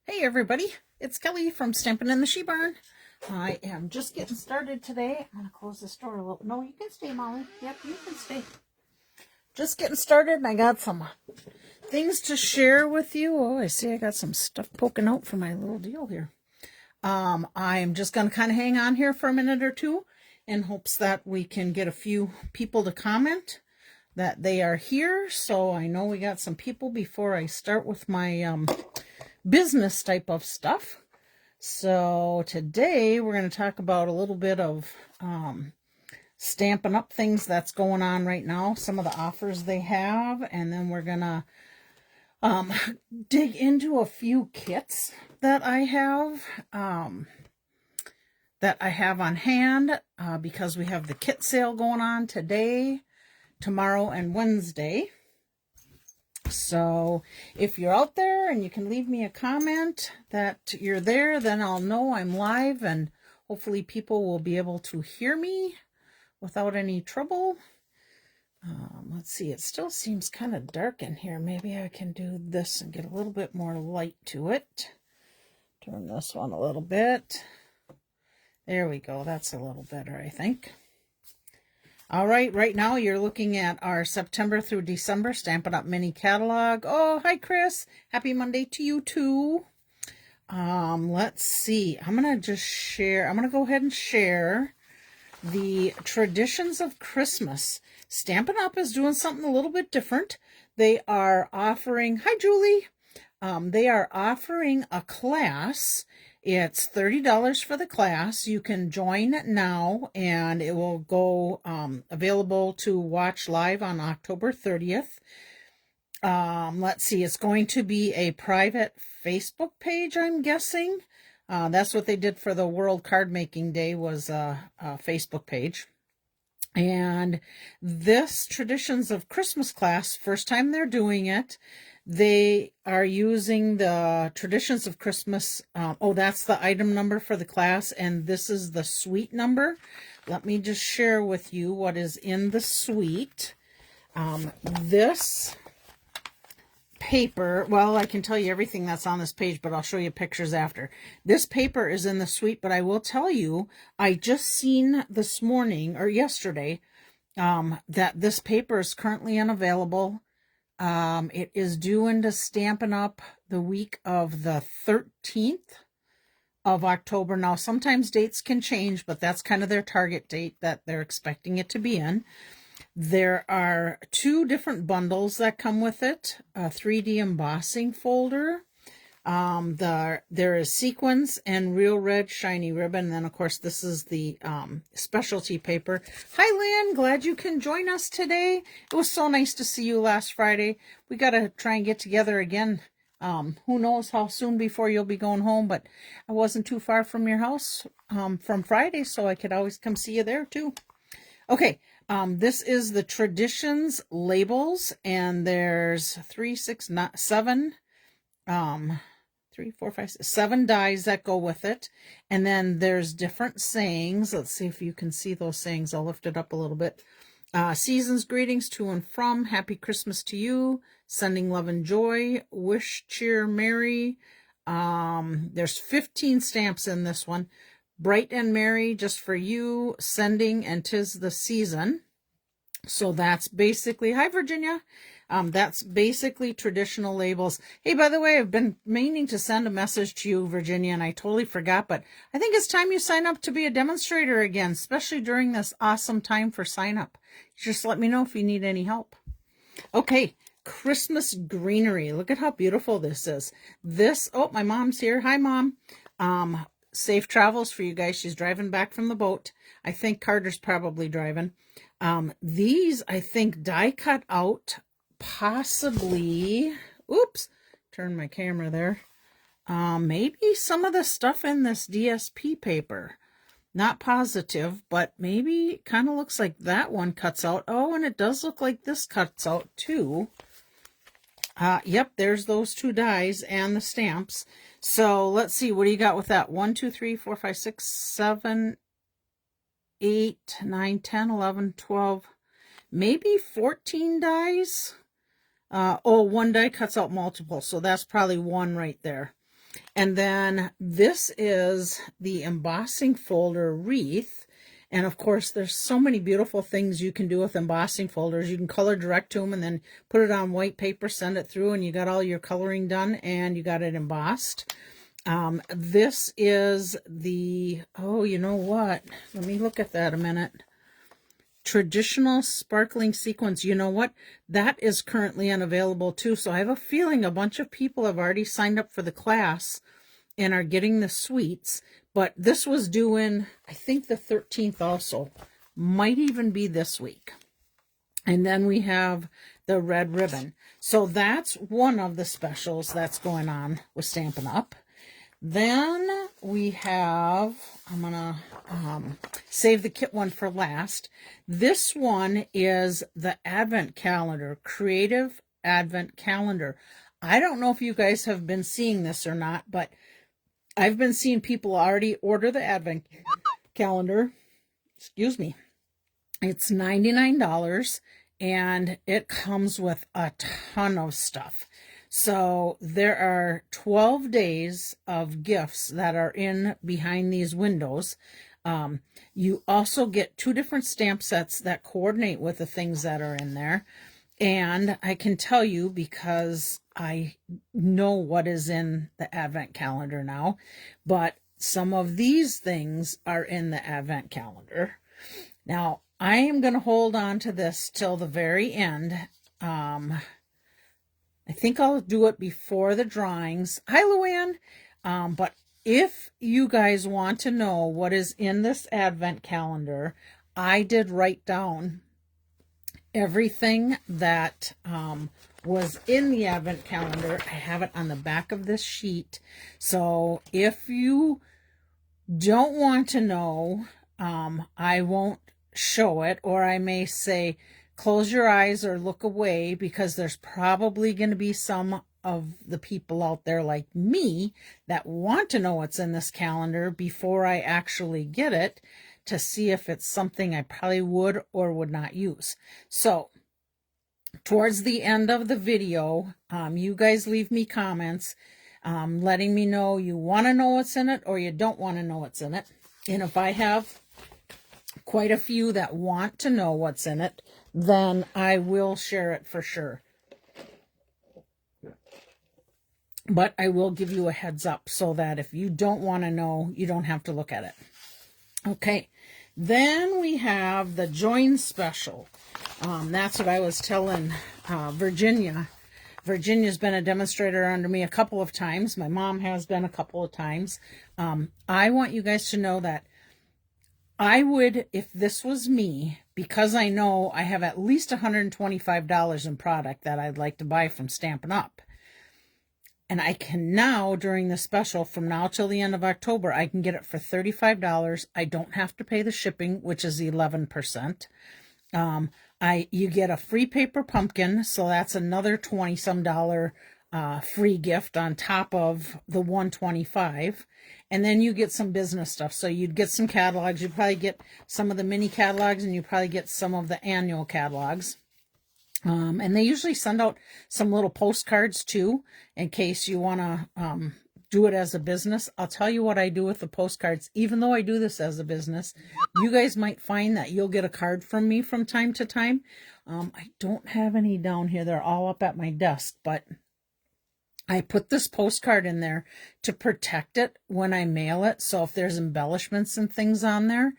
Hey everybody, it's Kelly from Stampin' in the She Barn. I am just getting started today. I'm going to close this door a little. No, you can stay, Molly. Yep, you can stay. Just getting started, and I got some things to share with you. Oh, I see I got some stuff poking out for my little deal here. I'm just going to kind of hang on here for a minute or two in hopes that we can get a few people to comment that they are here. So I know we got some people before I start with my business type of stuff. So today we're going to talk about a little bit of Stampin' Up things that's going on right now, some of the offers they have, and then we're going to dig into a few kits that I have on hand because we have the kit sale going on today, tomorrow, and Wednesday. So if you're out there and you can leave me a comment that you're there, then I'll know I'm live and hopefully people will be able to hear me without any trouble. Let's see, it still seems kind of dark in here. Maybe I can do this and get a little bit more light to it. Turn this one a little bit. There we go. That's a little better, I think. All right, right now you're looking at our September through December Stampin' Up mini catalog. Oh, hi, Chris. Happy Monday to you, too. Let's see. I'm going to just share. I'm going to go ahead and share the Traditions of Christmas. Stampin' Up is doing something a little bit different. They are offering, hi, Julie. They are offering a class. It's $30 for the class. You can join now and it will go available to watch live on October 30th. Let's see, it's going to be a private Facebook page, I'm guessing. That's what they did for the World Card Making Day, was a Facebook page. And this Traditions of Christmas class, first time they're doing it, they are using the Traditions of Christmas. Oh, that's the item number for the class, and this is the suite number. Let me just share with you what is in the suite. This paper, well, I can tell you everything that's on this page, but I'll show you pictures after. This paper is in the suite, but I will tell you, I just seen this morning or yesterday that this paper is currently unavailable. It is due into Stampin' Up the week of the 13th of October. Now, sometimes dates can change, but that's kind of their target date that they're expecting it to be in. There are 2 different bundles that come with it, a 3D embossing folder. There is sequins and real red shiny ribbon. And then, of course, this is the specialty paper. Hi, Lynn. Glad you can join us today. It was so nice to see you last Friday. We got to try and get together again. Who knows how soon before you'll be going home, but I wasn't too far from your house from Friday, so I could always come see you there, too. Okay. This is the Traditions labels, and there's 7 dies that go with it. And then there's different sayings. Let's see if you can see those sayings. I'll lift it up a little bit. Season's greetings to and from. Happy Christmas to you. Sending love and joy. Wish, cheer, merry. There's 15 stamps in this one. Bright and merry, just for you. Sending, and 'tis the season. So that's basically, hi Virginia. That's basically traditional labels. Hey, by the way, I've been meaning to send a message to you, Virginia, and I totally forgot, but I think it's time you sign up to be a demonstrator again, especially during this awesome time for sign up. Just let me know if you need any help. Okay, Christmas greenery. Look at how beautiful this is. This, oh, my mom's here. Hi, Mom. Safe travels for you guys. She's driving back from the boat. I think Carter's probably driving. These, I think, die cut out, possibly, oops, turn my camera there. Maybe some of the stuff in this DSP paper. Not positive, but maybe kind of looks like that one cuts out. Oh, and it does look like this cuts out too. Yep, there's those 2 dies and the stamps. So let's see, what do you got with that? 1, 2, 3, 4, 5, 6, 7, 8, 9, 10, 11, 12, maybe 14 dies. Oh, 1 die cuts out multiple, so that's probably 1 right there. And then this is the embossing folder wreath. And of course, there's so many beautiful things you can do with embossing folders. You can color direct to them and then put it on white paper, send it through, and you got all your coloring done and you got it embossed. This is the, oh, you know what? Let me look at that a minute. Traditional sparkling sequins. You know what? That is currently unavailable too. So I have a feeling a bunch of people have already signed up for the class and are getting the sweets. But this was due in, I think, the 13th also. Might even be this week. And then we have the red ribbon. So that's one of the specials that's going on with Stampin' Up. Then we have, I'm going to save the kit one for last. This one is the Advent Calendar, Creative Advent Calendar. I don't know if you guys have been seeing this or not, but I've been seeing people already order the Advent Calendar. Excuse me. It's $99 and it comes with a ton of stuff. So there are 12 days of gifts that are in behind these windows. You also get 2 different stamp sets that coordinate with the things that are in there. And I can tell you, because I know what is in the Advent Calendar now, but some of these things are in the Advent Calendar. Now, I am going to hold on to this till the very end. I think I'll do it before the drawings. Hi, Luann. But if you guys want to know what is in this Advent Calendar, I did write down everything that was in the Advent Calendar. I have it on the back of this sheet. So if you don't want to know, I won't show it, or I may say, close your eyes or look away, because there's probably going to be some of the people out there like me that want to know what's in this calendar before I actually get it, to see if it's something I probably would or would not use. So towards the end of the video, you guys leave me comments letting me know you want to know what's in it or you don't want to know what's in it. And if I have quite a few that want to know what's in it, then I will share it for sure. But I will give you a heads up so that if you don't want to know, you don't have to look at it. Okay, then we have the Join Special. That's what I was telling Virginia. Virginia's been a demonstrator under me a couple of times. My mom has been a couple of times. I want you guys to know that I would, if this was me, because I know I have at least $125 in product that I'd like to buy from Stampin' Up. And I can now, during the special, from now till the end of October, I can get it for $35. I don't have to pay the shipping, which is 11%. You get a free paper pumpkin, so that's another $20-some free gift on top of the $125. And then you get some business stuff. So you'd get some catalogs. You'd probably get some of the mini catalogs, and you probably get some of the annual catalogs. And they usually send out some little postcards too, in case you want to do it as a business. I'll tell you what I do with the postcards. Even though I do this as a business, you guys might find that you'll get a card from me from time to time. I don't have any down here. They're all up at my desk, but I put this postcard in there to protect it when I mail it. So if there's embellishments and things on there,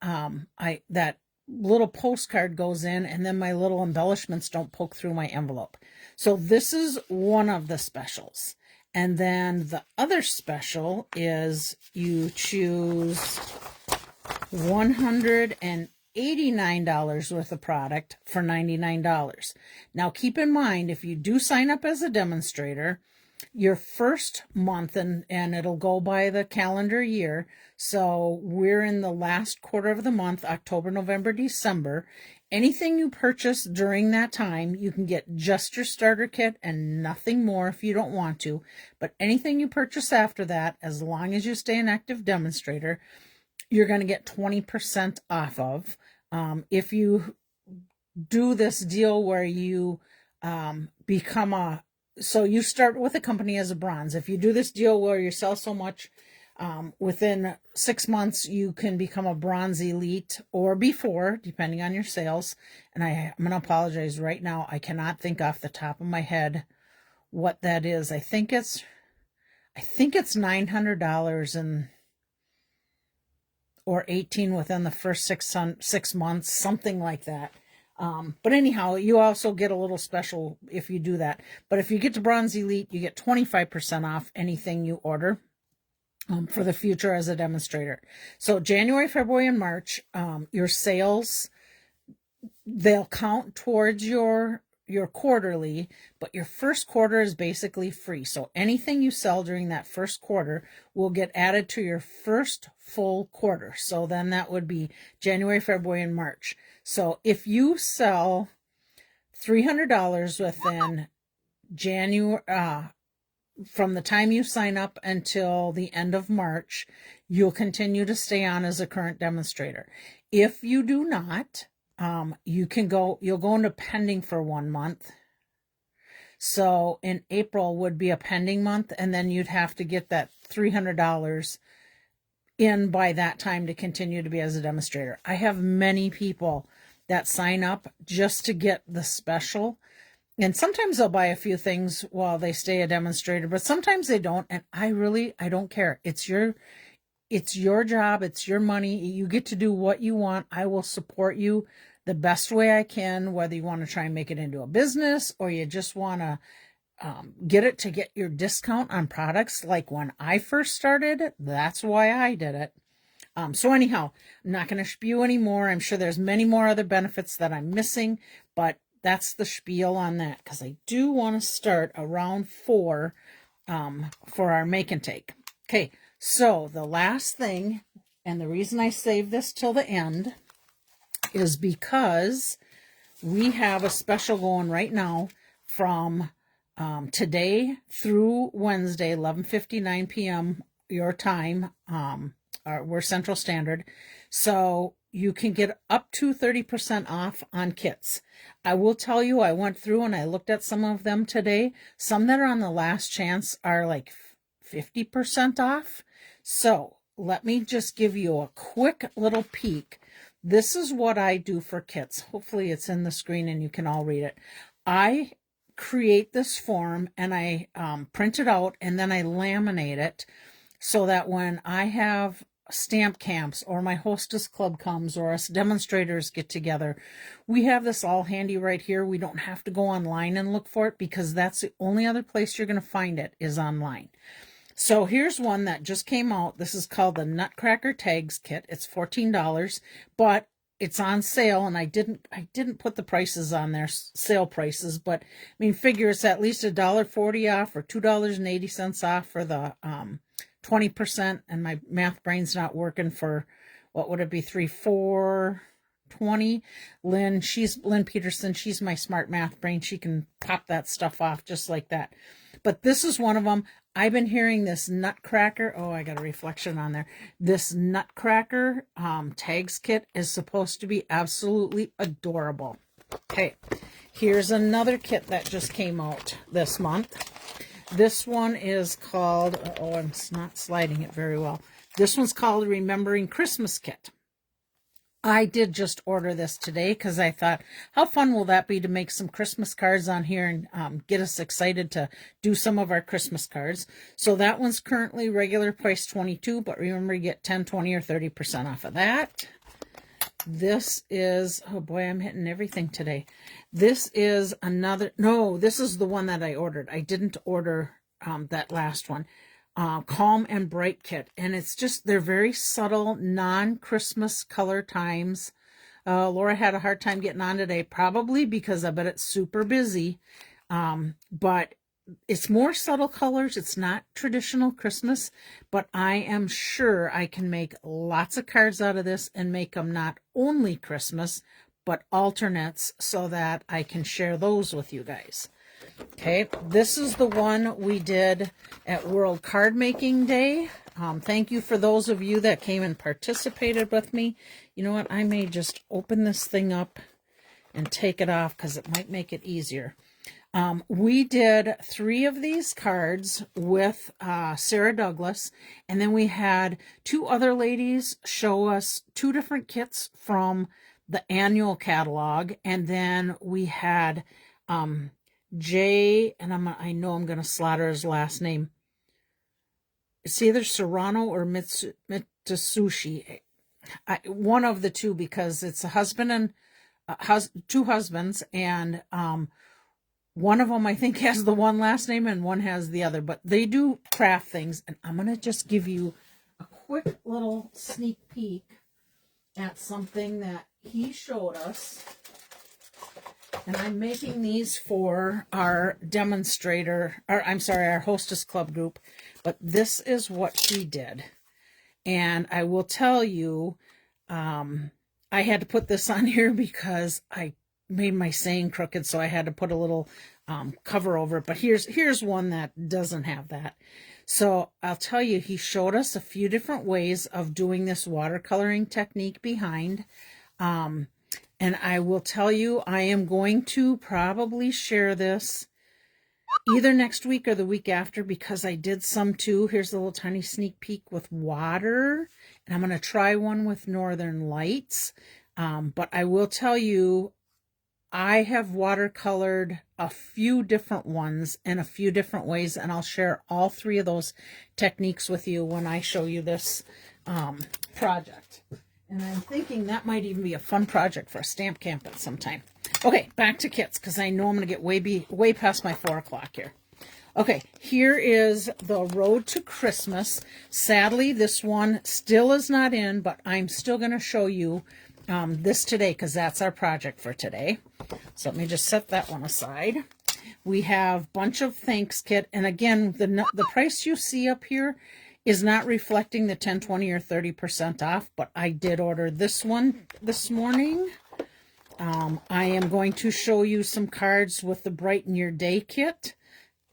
that little postcard goes in, and then my little embellishments don't poke through my envelope. So this is one of the specials. And then the other special is you choose $189 worth of product for $99. Now keep in mind, if you do sign up as a demonstrator, your first month, and it'll go by the calendar year, so we're in the last quarter of the month, October, November, December. Anything you purchase during that time, you can get just your starter kit and nothing more if you don't want to. But anything you purchase after that, as long as you stay an active demonstrator, you're going to get 20% off of. If you do this deal where you become a so you start with a company as a bronze. If you do this deal where you sell so much, within 6 months, you can become a bronze elite or before, depending on your sales. And I'm going to apologize right now. I cannot think off the top of my head what that is. I think it's $900 and or 18 within the first 6 months, something like that. But anyhow, you also get a little special if you do that. But if you get to bronze elite, you get 25% off anything you order. For the future as a demonstrator. So January, February, and March, your sales, they'll count towards your quarterly, but your first quarter is basically free. So anything you sell during that first quarter will get added to your first full quarter. So then that would be January, February, and March. So if you sell $300 within January, from the time you sign up until the end of March, you'll continue to stay on as a current demonstrator. If you do not, you'll go into pending for 1 month. So in April would be a pending month, and then you'd have to get that $300 in by that time to continue to be as a demonstrator. I have many people that sign up just to get the special. And sometimes they'll buy a few things while they stay a demonstrator, but sometimes they don't. And I don't care. It's your job. It's your money. You get to do what you want. I will support you the best way I can, whether you want to try and make it into a business or you just want to get it to get your discount on products. Like when I first started, that's why I did it. So anyhow, I'm not going to spew anymore. I'm sure there's many more other benefits that I'm missing, but that's the spiel on that, because I do want to start around 4 for our make and take. Okay, so the last thing, and the reason I saved this till the end, is because we have a special going right now from today through Wednesday, 11:59 p.m. your time. We're Central Standard. So you can get up to 30% off on kits. I will tell you, I went through and I looked at some of them today. Some that are on the last chance are like 50% off. So let me just give you a quick little peek. This is what I do for kits. Hopefully it's in the screen and you can all read it. I create this form and I print it out and then I laminate it so that when I have stamp camps or my hostess club comes or us demonstrators get together, we have this all handy right here. We don't have to go online and look for it, because that's the only other place you're going to find it is online. So here's one that just came out. This is called the Nutcracker Tags Kit. It's $14, but it's on sale, and I didn't put the prices on there, sale prices, but I mean, figure it's at least $1.40 off or $2.80 off for the 20%, and my math brain's not working for, what would it be, 3, 4, 20. Lynn Peterson, she's my smart math brain. She can pop that stuff off just like that. But this is one of them. I've been hearing this Nutcracker, oh, I got a reflection on there. This Nutcracker tags kit is supposed to be absolutely adorable. Okay, here's another kit that just came out this month. This one is called, oh, I'm not sliding it very well. This one's called Remembering Christmas Kit. I did just order this today because I thought, how fun will that be to make some Christmas cards on here and get us excited to do some of our Christmas cards. So that one's currently regular price $22, but remember, you get 10, 20, or 30% off of that. This is, oh boy, I'm hitting everything today. This is another, no, this is the one that I ordered. I didn't order that last one. Calm and Bright Kit. And it's just, they're very subtle, non-Christmas color times. Laura had a hard time getting on today, probably because I bet it's super busy. But it's more subtle colors. It's not traditional Christmas, but I am sure I can make lots of cards out of this and make them not only Christmas, but alternates so that I can share those with you guys. Okay, this is the one we did at World Card Making Day. Thank you for those of you that came and participated with me. You know what? I may just open this thing up and take it off because it might make it easier. We did 3 of these cards with Sarah Douglas, and then we had 2 other ladies show us 2 different kits from the annual catalog, and then we had Jay, and I know I'm going to slaughter his last name. It's either Serrano or Mitsushi. One of the two, because it's a husband and 2 husbands, and one of them I think has the one last name and one has the other, but they do craft things. And I'm going to just give you a quick little sneak peek at something that he showed us. And I'm making these for our demonstrator, or I'm sorry, our hostess club group, but this is what he did. And I will tell you, I had to put this on here because I made my saying crooked, so I had to put a little cover over it. But here's one that doesn't have that. So I'll tell you, he showed us a few different ways of doing this watercoloring technique behind. And I will tell you, I am going to probably share this either next week or the week after, because I did some too. Here's a little tiny sneak peek with water, and I'm going to try one with Northern Lights. But I will tell you, I have watercolored a few different ones in a few different ways, and I'll share all 3 of those techniques with you when I show you this project. And I'm thinking that might even be a fun project for a stamp camp at some time. Okay, back to kits, because I know I'm going to get way past my 4 o'clock here. Okay, here is the Road to Christmas. Sadly, this one still is not in, but I'm still going to show you this today, because that's our project for today. So let me just set that one aside. We have bunch of thanks kit, and again, the price you see up here is not reflecting the 10, 20, or 30% off, but I did order this one this morning. I am going to show you some cards with the Brighten Your Day kit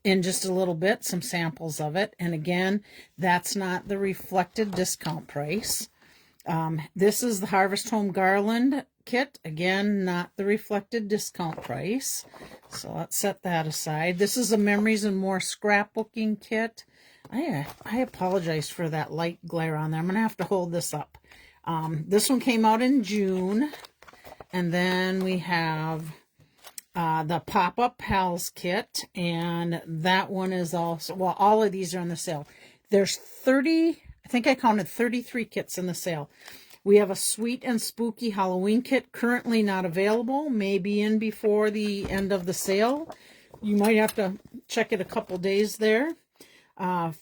in just a little bit, some samples of it. And again, that's not the reflected discount price. This is the Harvest Home Garland kit. Again, not the reflected discount price. So let's set that aside. This is a Memories and More scrapbooking kit. I apologize for that light glare on there. I'm going to have to hold this up. This one came out in June. And then we have the Pop-Up Pals kit. And that one is also, well, all of these are on the sale. There's 30, I think I counted 33 kits in the sale. We have a Sweet and Spooky Halloween kit, currently not available, maybe in before the end of the sale. You might have to check it a couple days there.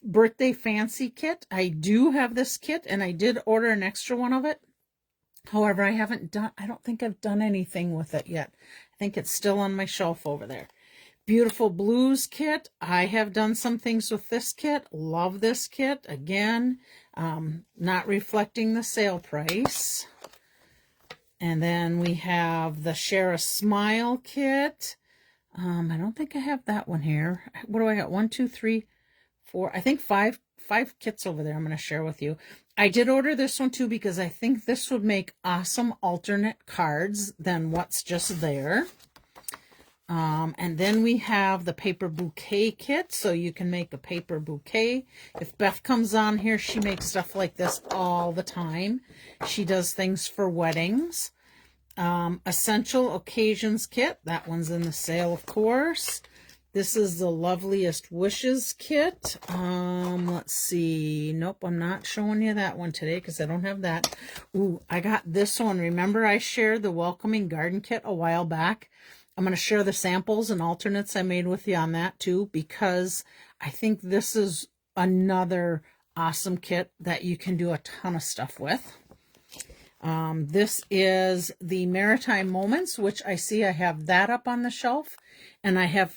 Birthday Fancy kit. I do have this kit, and I did order an extra one of it. However, I don't think I've done anything with it yet. I think it's still on my shelf over there. Beautiful Blues kit. I have done some things with this kit. Love this kit. Again, not reflecting the sale price. And then we have the Share a Smile kit. I don't think I have that one here. What do I got? 1, 2, 3, 4. I think five kits over there I'm going to share with you. I did order this one too because I think this would make awesome alternate cards than what's just there. And then we have the paper bouquet kit, so you can make a paper bouquet. If Beth comes on here, she makes stuff like this all the time. She does things for weddings. Essential Occasions kit, that one's in the sale, of course. This is the Loveliest Wishes kit. Let's see. Nope, I'm not showing you that one today because I don't have that. Ooh, I got this one. Remember I shared the Welcoming Garden kit a while back? I'm going to share the samples and alternates I made with you on that too, because I think this is another awesome kit that you can do a ton of stuff with. This is the Maritime Moments, which I see I have that up on the shelf. And I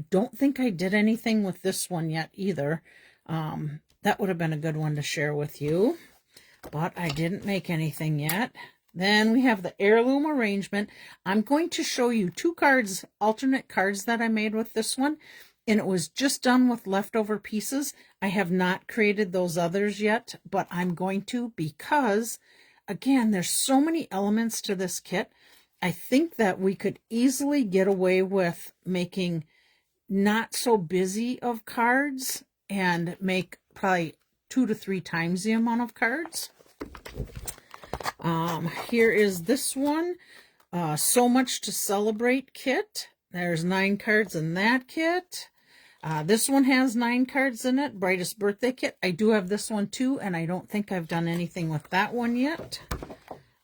don't think I did anything with this one yet either. That would have been a good one to share with you, but I didn't make anything yet. Then we have the Heirloom Arrangement. I'm going to show you 2 cards, alternate cards that I made with this one. And it was just done with leftover pieces. I have not created those others yet, but I'm going to because, again, there's so many elements to this kit. I think that we could easily get away with making not so busy of cards and make probably 2 to 3 times the amount of cards. Here is this one, So Much to Celebrate kit. There's 9 cards in that kit. This one has 9 cards in it, Brightest Birthday kit. I do have this one too, and I don't think I've done anything with that one yet.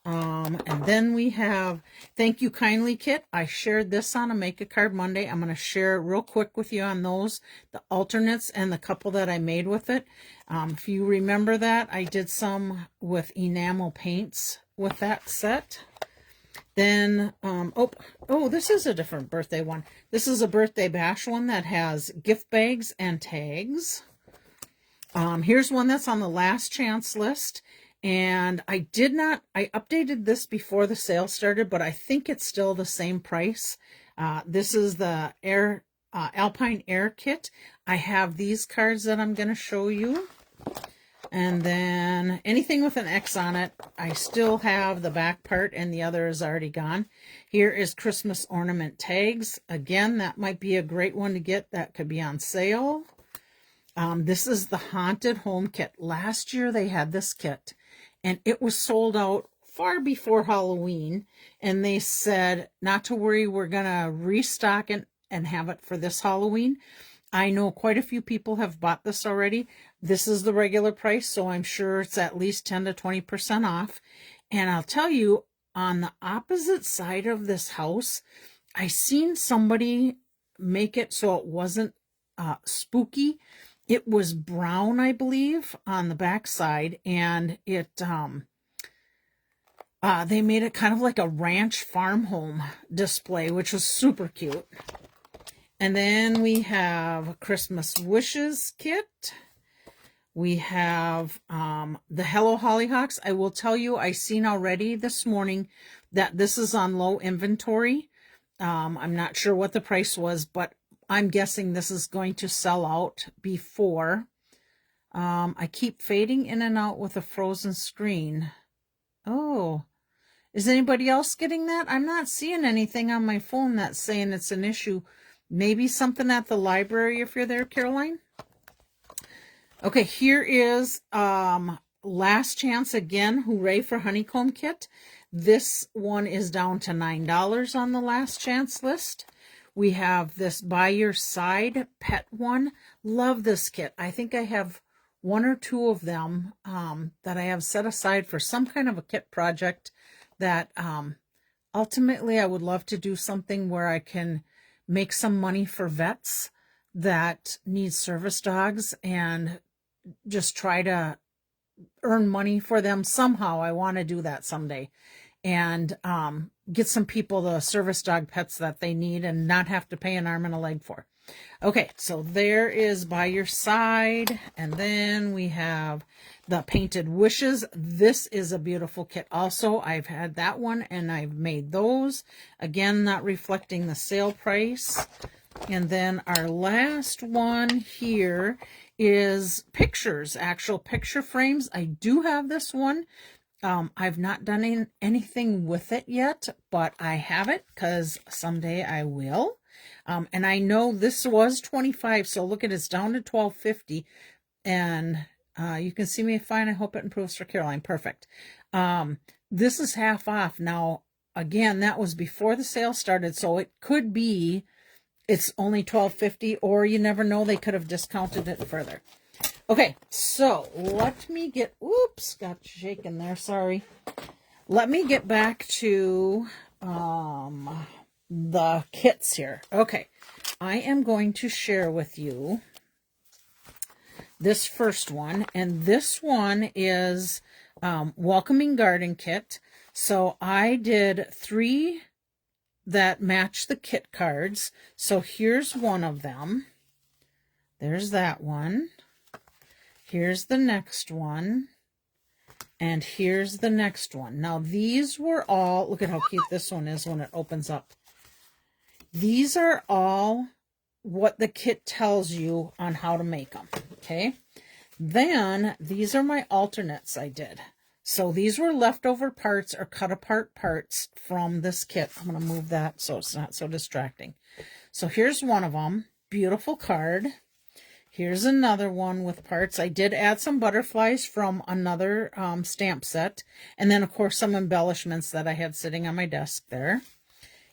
And then we have Thank You Kindly kit. I shared this on a Make a Card Monday. I'm going to share real quick with you on those, the alternates and the couple that I made with it. If you remember that, I did some with enamel paints with that set. Then, this is a different birthday one. This is a birthday bash one that has gift bags and tags. Here's one that's on the last chance list. And I updated this before the sale started, but I think it's still the same price. This is the Alpine Air kit. I have these cards that I'm going to show you. And then anything with an X on it, I still have the back part and the other is already gone. Here is Christmas ornament tags. Again, that might be a great one to get. That could be on sale. This is the Haunted Home kit. Last year they had this kit and it was sold out far before Halloween. And they said, not to worry, we're going to restock it and have it for this Halloween. I know quite a few people have bought this already. This is the regular price, so I'm sure it's at least 10 to 20% off. And I'll tell you, on the opposite side of this house, I seen somebody make it so it wasn't spooky. It was brown, I believe, on the back side, and it they made it kind of like a ranch farm home display, which was super cute. And then we have a Christmas Wishes kit. We have the Hello Hollyhocks. I will tell you, I seen already this morning that this is on low inventory. I'm not sure what the price was, but I'm guessing this is going to sell out before. I keep fading in and out with a frozen screen. Oh, is anybody else getting that? I'm not seeing anything on my phone that's saying it's an issue. Maybe something at the library if you're there, Caroline. Okay, here is Last Chance again. Hooray for Honeycomb kit. This one is down to $9 on the Last Chance list. We have this By Your Side pet one. Love this kit. I think I have 1 or 2 of them that I have set aside for some kind of a kit project that ultimately I would love to do something where I can make some money for vets that need service dogs and just try to earn money for them somehow. I want to do that someday and get some people the service dog pets that they need and not have to pay an arm and a leg for. Okay, so there is By Your Side. And then we have the Painted Wishes. This is a beautiful kit also. I've had that one and I've made those. Again, not reflecting the sale price. And then our last one here is pictures, actual picture frames. I do have this one. I've not done anything with it yet, but I have it because someday I will. And I know this was $25, so look at it's down to $12.50. And you can see me fine. I hope it improves for Caroline. Perfect. This is half off. Now, again, that was before the sale started, so it could be it's only $12.50, or you never know, they could have discounted it further. Okay, so let me get, oops, got shaken there, sorry. Let me get back to the kits here. Okay, I am going to share with you this first one, and this one is Welcoming Garden Kit. So I did 3 that match the kit cards. So here's one of them. There's that one. Here's the next one. And here's the next one. Now these were all, look at how cute this one is when it opens up. These are all what the kit tells you on how to make them. Okay. Then these are my alternates I did. So these were leftover parts or cut apart parts from this kit. I'm going to move that so it's not so distracting. So here's one of them. beautiful card. Here's another one with parts. I did add some butterflies from another stamp set. And then, of course, some embellishments that I had sitting on my desk there.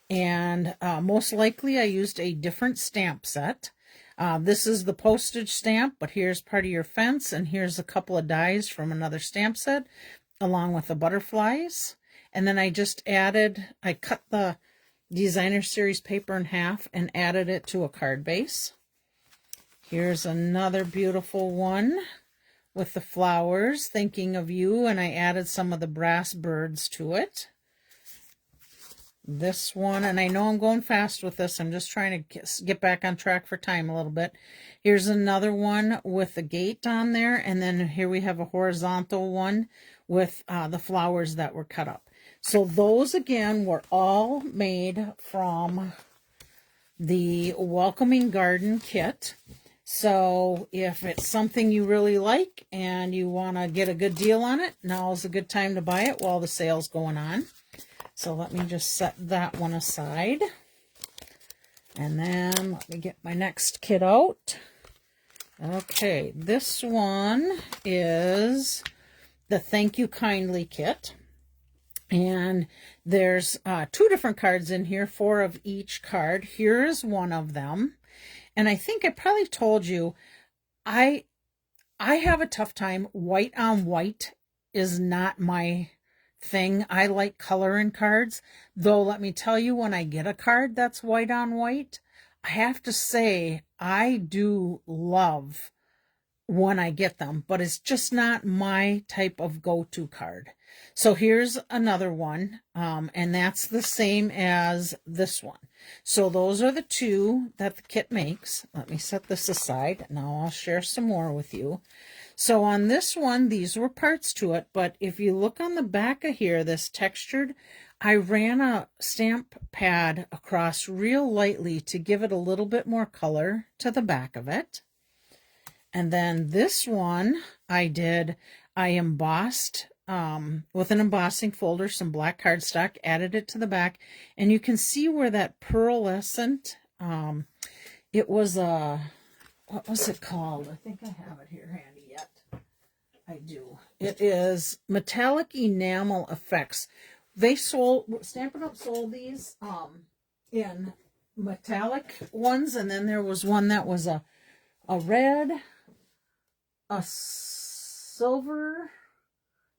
And most likely I used a different stamp set. This is the postage stamp, but here's part of your fence. And here's a couple of dies from another stamp set, along with the butterflies. And then I just added, I cut the Designer Series paper in half and added it to a card base. Here's another beautiful one with the flowers, thinking of you, and I added some of the brass birds to it. This one, and I know I'm going fast with this, I'm just trying to get back on track for time a little bit. Here's another one with the gate on there, and then here we have a horizontal one with the flowers that were cut up. So those, again, were all made from the Welcoming Garden kit. So if it's something you really like and you want to get a good deal on it, now's a good time to buy it while the sale's going on. So let me just set that one aside. And then let me get my next kit out. Okay, this one is the Thank You Kindly kit. And there's 2 different cards in here, 4 of each card. Here's one of them. And I think I probably told you, I have a tough time. White on white is not my thing. I like color in cards. Though, let me tell you, when I get a card that's white on white, I have to say I do love when I get them. But it's just not my type of go-to card. So here's another one, and that's the same as this one. So those are the 2 that the kit makes. Let me set this aside. Now I'll share some more with you. So on this one, these were parts to it, but if you look on the back of here, this textured, I ran a stamp pad across real lightly to give it a little bit more color to the back of it. And then this one I embossed with an embossing folder, some black cardstock, added it to the back, and you can see where that pearlescent, it was a, what was it called? I think I have it here handy yet. I do. It is Metallic Enamel Effects. They sold, Stampin' Up! Sold these in metallic ones, and then there was one that was a red, a silver,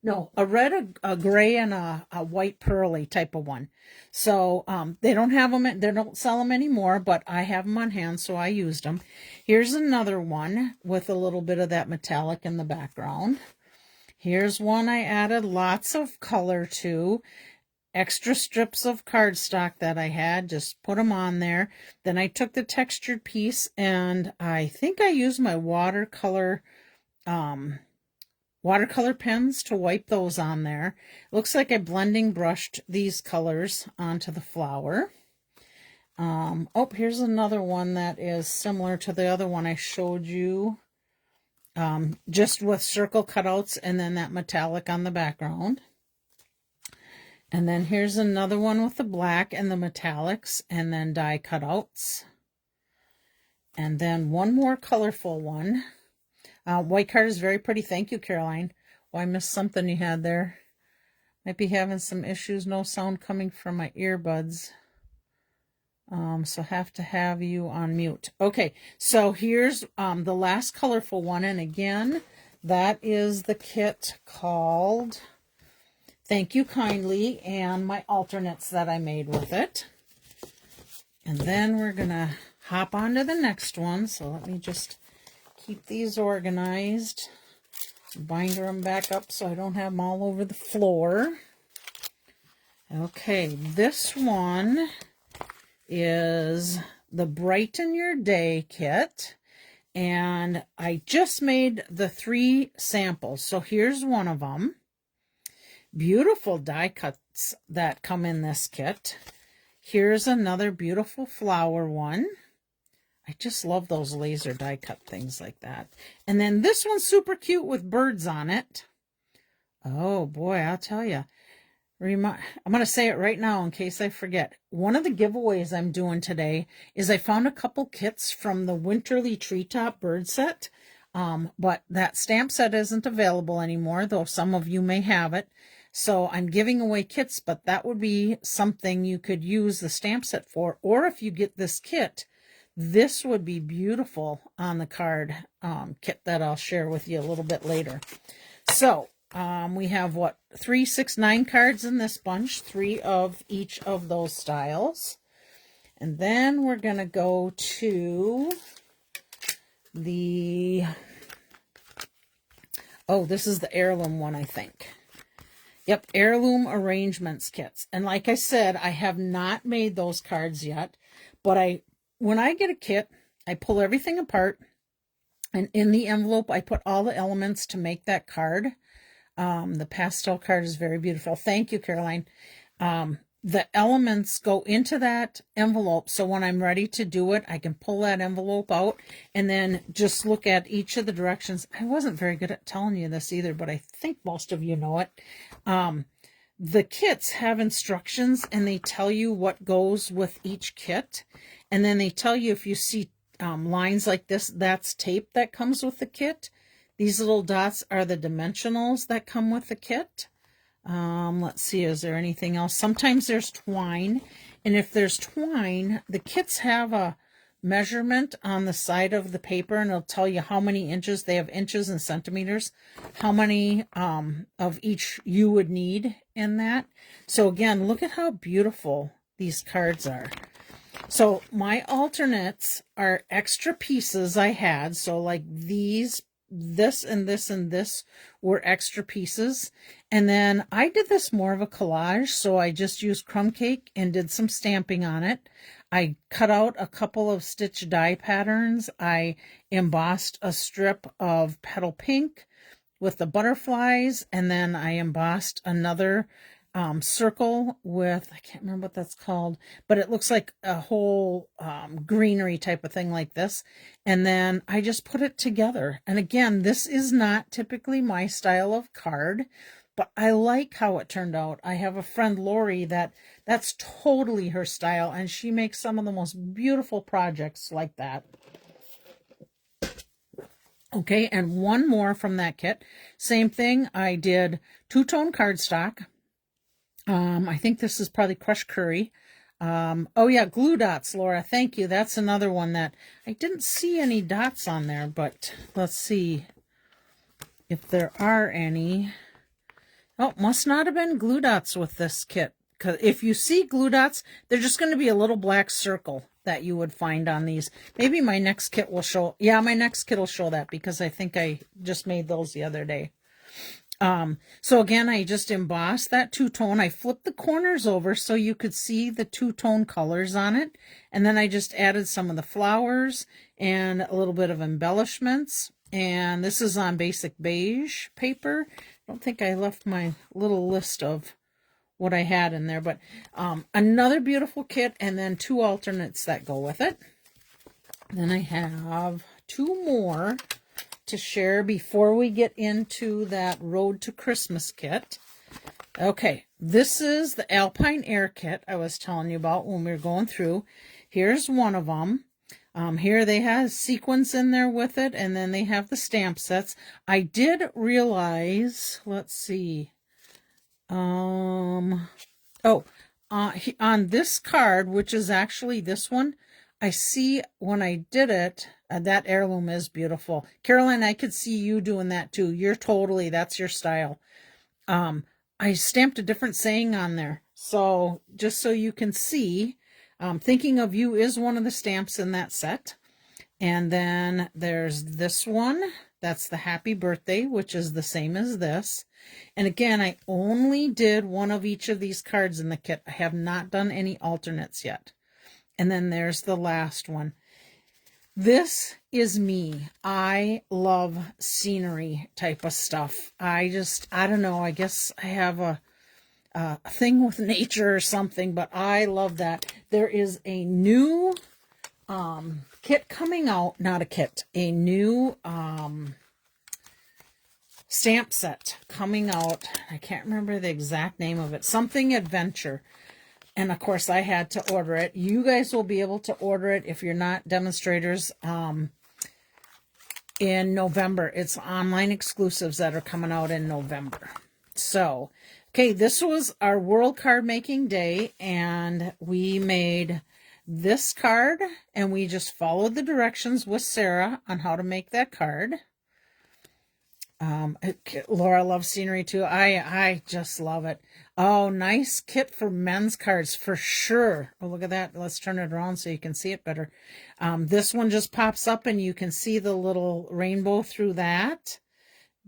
no, a red, a gray, and a white pearly type of one. So they don't have them, they don't sell them anymore, but I have them on hand, so I used them. Here's another one with a little bit of that metallic in the background. Here's one I added lots of color to. Extra strips of cardstock that I had, just put them on there. Then I took the textured piece, and I think I used my watercolor pens to wipe those on there. Looks like I blending brushed these colors onto the flower. Oh, here's another one that is similar to the other one I showed you. Just with circle cutouts and then that metallic on the background. And then here's another one with the black and the metallics and then die cutouts. And then one more colorful one. White card is very pretty. Thank you, Caroline. Oh, I missed something you had there. Might be having some issues. No sound coming from my earbuds. So have to have you on mute. Okay, so here's the last colorful one. And again, that is the kit called Thank You Kindly and my alternates that I made with it. And then we're going to hop on to the next one. So let me just keep these organized. Binder them back up so I don't have them all over the floor. Okay, this one is the Brighten Your Day kit. And I just made the 3 samples. So here's one of them. Beautiful die cuts that come in this kit. Here's another beautiful flower one. I just love those laser die cut things like that. And then this one's super cute with birds on it. Oh boy, I'll tell you. I'm going to say it right now in case I forget. One of the giveaways I'm doing today is I found a couple kits from the Winterly Treetop Bird Set. But that stamp set isn't available anymore, though some of you may have it. So I'm giving away kits, but that would be something you could use the stamp set for. Or if you get this kit, this would be beautiful on the card kit that I'll share with you a little bit later. So we have 3, 6, 9 cards in this bunch, 3 of each of those styles. And then we're going to go to the, this is the heirloom one, I think. Yep, heirloom arrangements kits. And like I said, I have not made those cards yet, but when I get a kit, I pull everything apart, and in the envelope, I put all the elements to make that card. The pastel card is very beautiful. Thank you, Caroline. The elements go into that envelope, so when I'm ready to do it, I can pull that envelope out and then just look at each of the directions. I wasn't very good at telling you this either, but I think most of you know it. The kits have instructions, and they tell you what goes with each kit, and then they tell you if you see lines like this, that's tape that comes with the kit. These little dots are the dimensionals that come with the kit. Let's see, is there anything else? Sometimes there's twine, and if there's twine, the kits have a measurement on the side of the paper, and it'll tell you how many inches. They have inches and centimeters, how many of each you would need in that. So again, look at how beautiful these cards are. So my alternates are extra pieces I had. So like these, this and this and this were extra pieces. And then I did this more of a collage. So I just used crumb cake and did some stamping on it. I cut out a couple of stitch die patterns. I embossed a strip of petal pink with the butterflies. And then I embossed another circle with, I can't remember what that's called, but it looks like a whole greenery type of thing like this. And then I just put it together. And again, this is not typically my style of card, but I like how it turned out. I have a friend, Lori, that's totally her style, and she makes some of the most beautiful projects like that. Okay, and one more from that kit. Same thing, I did two-tone cardstock. I think this is probably crushed curry. Oh yeah, glue dots, Laura. Thank you. That's another one that I didn't see any dots on there, but let's see if there are any. Oh, must not have been glue dots with this kit. Because if you see glue dots, they're just going to be a little black circle that you would find on these. Maybe my next kit will show. Yeah, my next kit will show that because I think I just made those the other day. So again, I just embossed that two-tone. I flipped the corners over so you could see the two-tone colors on it. And then I just added some of the flowers and a little bit of embellishments. And this is on basic beige paper. I don't think I left my little list of what I had in there, but another beautiful kit, and then 2 alternates that go with it. Then I have 2 more to share before we get into that Road to Christmas kit. Okay, this is the Alpine Air kit I was telling you about when we were going through. Here's one of them. Here they have sequins in there with it, and then they have the stamp sets. I did realize, let's see, on this card, which is actually this one, I see when I did it, that heirloom is beautiful. Caroline, I could see you doing that too. That's your style. I stamped a different saying on there. So just so you can see, Thinking of You is one of the stamps in that set. And then there's this one. That's the Happy Birthday, which is the same as this. And again, I only did one of each of these cards in the kit. I have not done any alternates yet. And then there's the last one. This is me. I love scenery type of stuff. I don't know. I guess I have a thing with nature or something, but I love that. There is a new kit coming out. Not a kit. A new stamp set coming out. I can't remember the exact name of it. Something Adventure. And of course I had to order it. You guys will be able to order it if you're not demonstrators in November. It's online exclusives that are coming out in November. So, okay, this was our World Card Making Day, and we made this card, and we just followed the directions with Sarah on how to make that card. Laura loves scenery too. I just love it. Oh, nice kit for men's cards for sure. Oh, look at that. Let's turn it around so you can see it better. This one just pops up and you can see the little rainbow through that.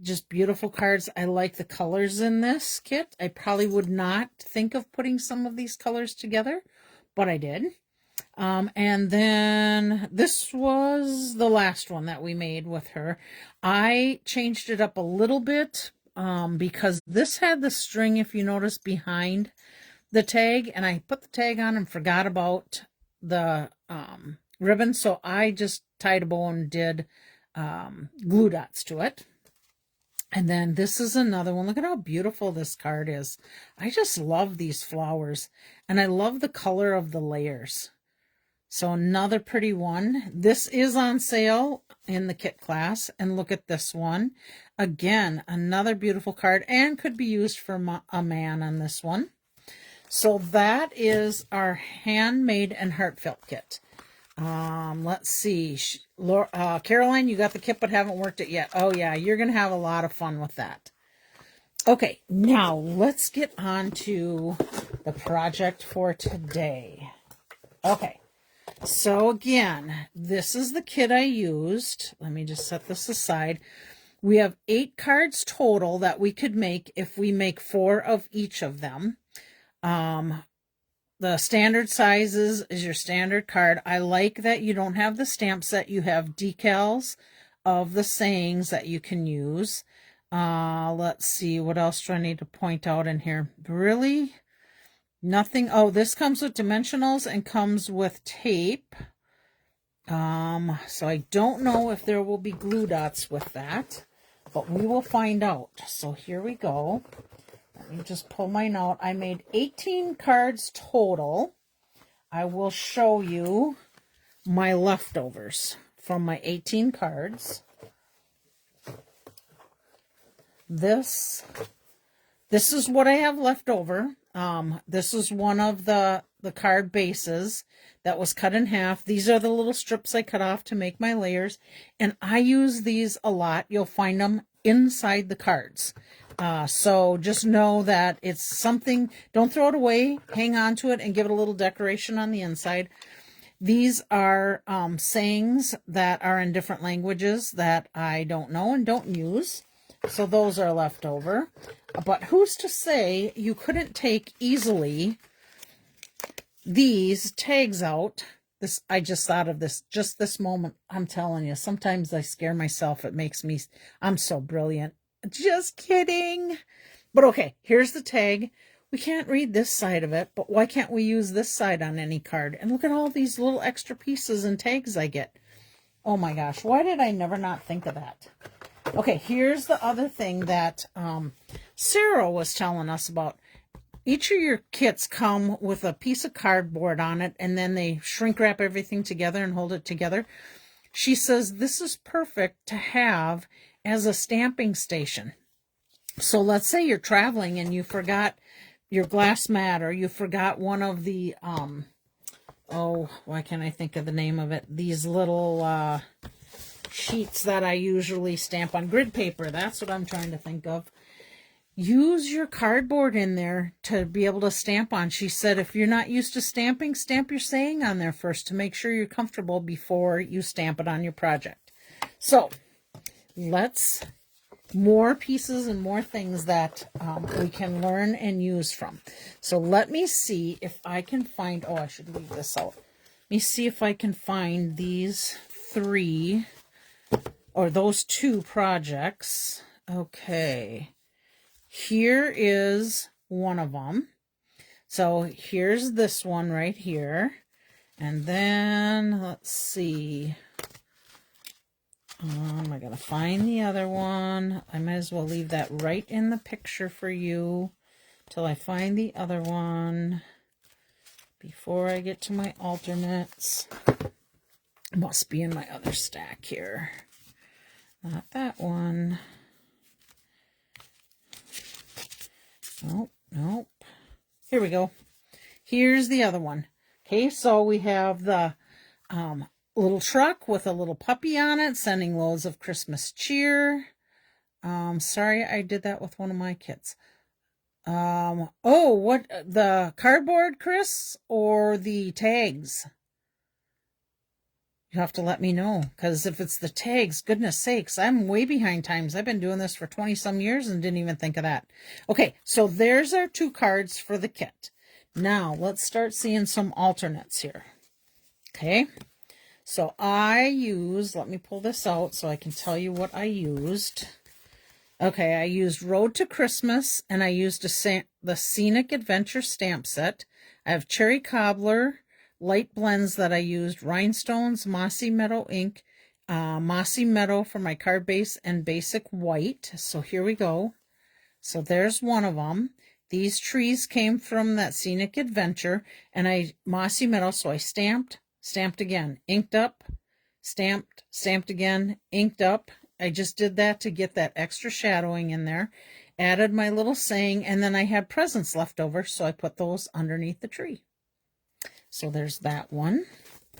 Just beautiful cards. I like the colors in this kit. I probably would not think of putting some of these colors together, but I did. And then this was the last one that we made with her. I changed it up a little bit because this had the string, if you notice, behind the tag, and I put the tag on and forgot about the ribbon, so I just tied a bow and did glue dots to it. And then this is another one. Look at how beautiful this card is. I just love these flowers, and I love the color of the layers. So another pretty one. This is on sale in the kit class. And look at this one. Again, another beautiful card, and could be used for a man on this one. So that is our handmade and heartfelt kit. Let's see. Caroline, you got the kit but haven't worked it yet. Oh yeah, you're going to have a lot of fun with that. Okay, now let's get on to the project for today. Okay. So again, this is the kit I used. Let me just set this aside. We have 8 cards total that we could make if we make 4 of each of them. The standard sizes is your standard card. I like that you don't have the stamp set. You have decals of the sayings that you can use. Let's see, what else do I need to point out in here? Really? Nothing. Oh, this comes with dimensionals and comes with tape. So I don't know if there will be glue dots with that, but we will find out. So here we go. Let me just pull mine out. I made 18 cards total. I will show you my leftovers from my 18 cards. This is what I have left over. This is one of the card bases that was cut in half. These are the little strips I cut off to make my layers, and I use these a lot. You'll find them inside the cards. So just know that it's something, don't throw it away, hang on to it and give it a little decoration on the inside. These are sayings that are in different languages that I don't know and don't use. So those are left over. But who's to say you couldn't take easily these tags out? This, I just thought of this just this moment. I'm telling you, sometimes I scare myself. It makes me, I'm so brilliant. Just kidding. But okay, here's the tag. We can't read this side of it, but why can't we use this side on any card? And look at all these little extra pieces and tags I get. Oh my gosh, why did I never not think of that? Okay, here's the other thing that Sarah was telling us about. Each of your kits come with a piece of cardboard on it, and then they shrink wrap everything together and hold it together. She says this is perfect to have as a stamping station. So let's say you're traveling and you forgot your glass mat, or you forgot one of the, oh, why can't I think of the name of it? These little sheets that I usually stamp on grid paper. That's what I'm trying to think of. Use your cardboard in there to be able to stamp on. She said if you're not used to stamping, stamp your saying on there first to make sure you're comfortable before you stamp it on your project. So let's, more pieces and more things that we can learn and use from. So let me see if I can find, oh, I should leave this out. Let me see if I can find these 3 or those 2 projects. Okay. Here is one of them. So here's this one right here. And then let's see. I gotta find the other one. I might as well leave that right in the picture for you till I find the other one before I get to my alternates. Must be in my other stack here. Not that one. Nope, nope. Here we go. Here's the other one. Okay, so we have the little truck with a little puppy on it, sending loads of Christmas cheer. Sorry, I did that with one of my kids. Oh, what, the cardboard, Chris, or the tags? You have to let me know, because if it's the tags, goodness sakes, I'm way behind times. I've been doing this for 20 some years and didn't even think of that. Okay, so there's our 2 cards for the kit. Now let's start seeing some alternates here. Okay, so I used, let me pull this out so I can tell you what I used. Okay, I used Road to Christmas, and I used the Scenic Adventure stamp set. I have Cherry Cobbler, light blends that I used, Rhinestones, Mossy Meadow ink, Mossy Meadow for my card base, and Basic White. So here we go. So there's one of them. These trees came from that Scenic Adventure, and Mossy Meadow, so I stamped again, inked up, stamped again, inked up. I just did that to get that extra shadowing in there. Added my little saying, and then I had presents left over, so I put those underneath the tree. So there's that one.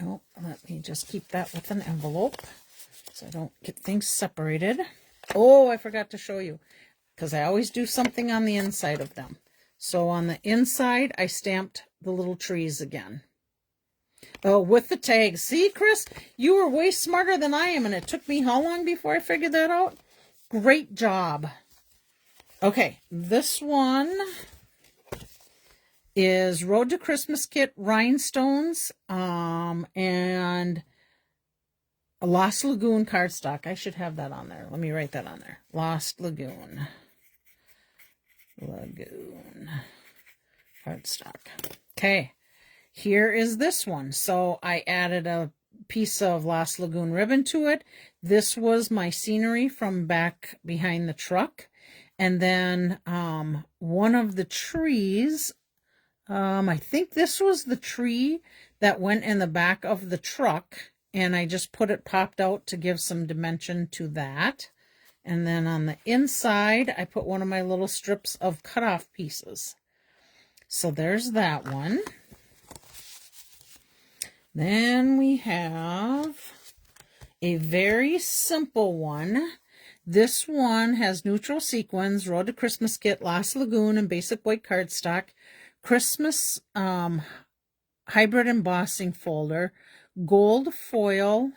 Oh, let me just keep that with an envelope so I don't get things separated. Oh, I forgot to show you, because I always do something on the inside of them. So on the inside, I stamped the little trees again. Oh, with the tags. See, Chris, you were way smarter than I am, and it took me how long before I figured that out? Great job. Okay, this one is Road to Christmas Kit, Rhinestones, and a Lost Lagoon cardstock. I should have that on there. Let me write that on there. Lost Lagoon. Cardstock. Okay. Here is this one. So I added a piece of Lost Lagoon ribbon to it. This was my scenery from back behind the truck. And then one of the trees, I think this was the tree that went in the back of the truck. And I just popped out to give some dimension to that. And then on the inside, I put one of my little strips of cutoff pieces. So there's that one. Then we have a very simple one. This one has neutral sequins, Road to Christmas Kit, Lost Lagoon, and Basic White cardstock, Christmas hybrid embossing folder, gold foil,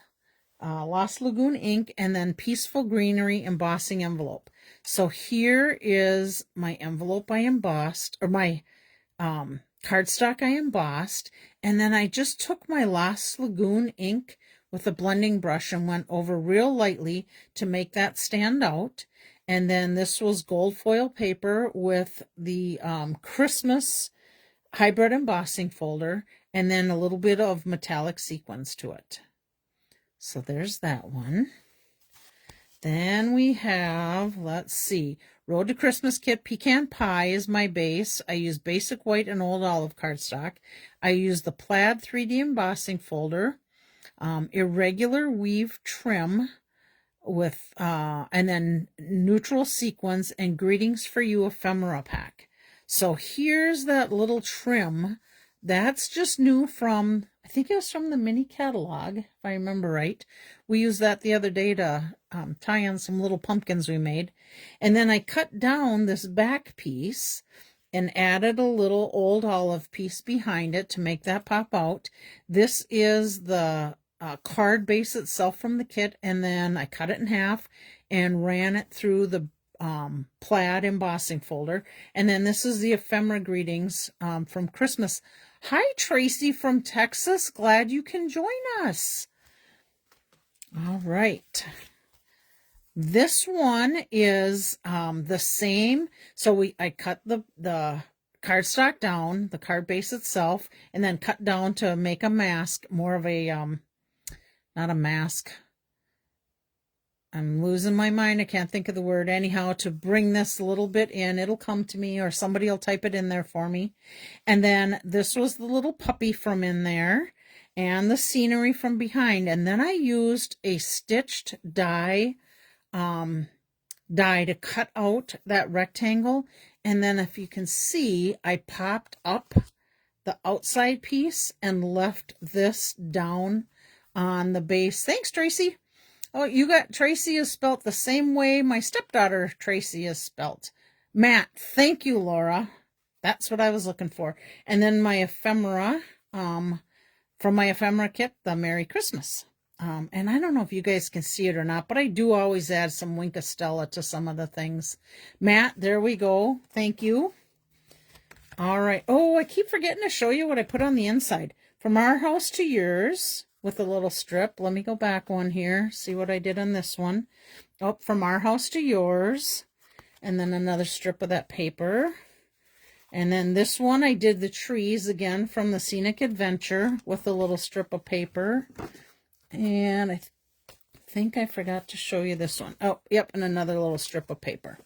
Lost Lagoon ink, and then Peaceful Greenery embossing envelope. So here is my envelope I embossed, or my cardstock I embossed, and then I just took my Lost Lagoon ink with a blending brush and went over real lightly to make that stand out. And then this was gold foil paper with the Christmas hybrid embossing folder, and then a little bit of metallic sequins to it. So there's that one. Then we have, let's see, Road to Christmas Kit, Pecan Pie is my base. I use Basic White and Old Olive cardstock. I use the Plaid 3D embossing folder, Irregular Weave trim with, and then neutral sequins and Greetings for You ephemera pack. So here's that little trim. That's just new from, I think it was from the mini catalog, if I remember right. We used that the other day to tie on some little pumpkins we made. And then I cut down this back piece and added a little Old Olive piece behind it to make that pop out. This is the card base itself from the kit, and then I cut it in half and ran it through the plaid embossing folder. And then this is the ephemera greetings from Christmas. Hi, Tracy from Texas. Glad you can join us. All right. This one is the same. So I cut the cardstock down, the card base itself, and then cut down to make a mask, more of a, not a mask, I'm losing my mind. I can't think of the word anyhow to bring this a little bit in. It'll come to me or somebody will type it in there for me. And then this was the little puppy from in there and the scenery from behind. And then I used a stitched die to cut out that rectangle. And then if you can see, I popped up the outside piece and left this down on the base. Thanks, Tracy. Oh, you got Tracy is spelt the same way my stepdaughter Tracy is spelt. Matt, thank you, Laura. That's what I was looking for. And then my ephemera, from my ephemera kit, the Merry Christmas. And I don't know if you guys can see it or not, but I do always add some Wink-A-Stella to some of the things. Matt, there we go. Thank you. All right. Oh, I keep forgetting to show you what I put on the inside. From our house to yours, with a little strip. Let me go back one here. See what I did on this one. Oh, from our house to yours. And then another strip of that paper. And then this one, I did the trees again from the Scenic Adventure with a little strip of paper. And I think I forgot to show you this one. Oh, yep, and another little strip of paper.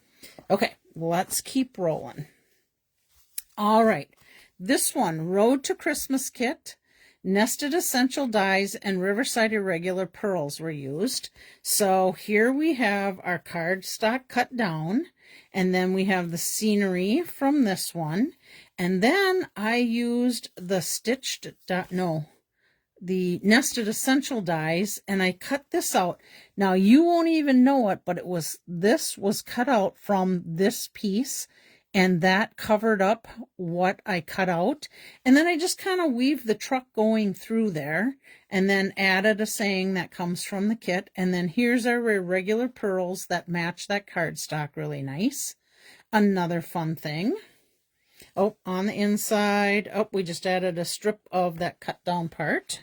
Okay, let's keep rolling. All right, this one, Road to Christmas Kit. Nested Essential Dies and Riverside Irregular Pearls were used. So here we have our cardstock cut down, and then we have the scenery from this one. And then I used the the Nested Essential Dies, and I cut this out. Now you won't even know it, but this was cut out from this piece. And that covered up what I cut out. And then I just kind of weaved the truck going through there and then added a saying that comes from the kit. And then here's our irregular pearls that match that cardstock really nice. Another fun thing. Oh, on the inside, oh, we just added a strip of that cut down part.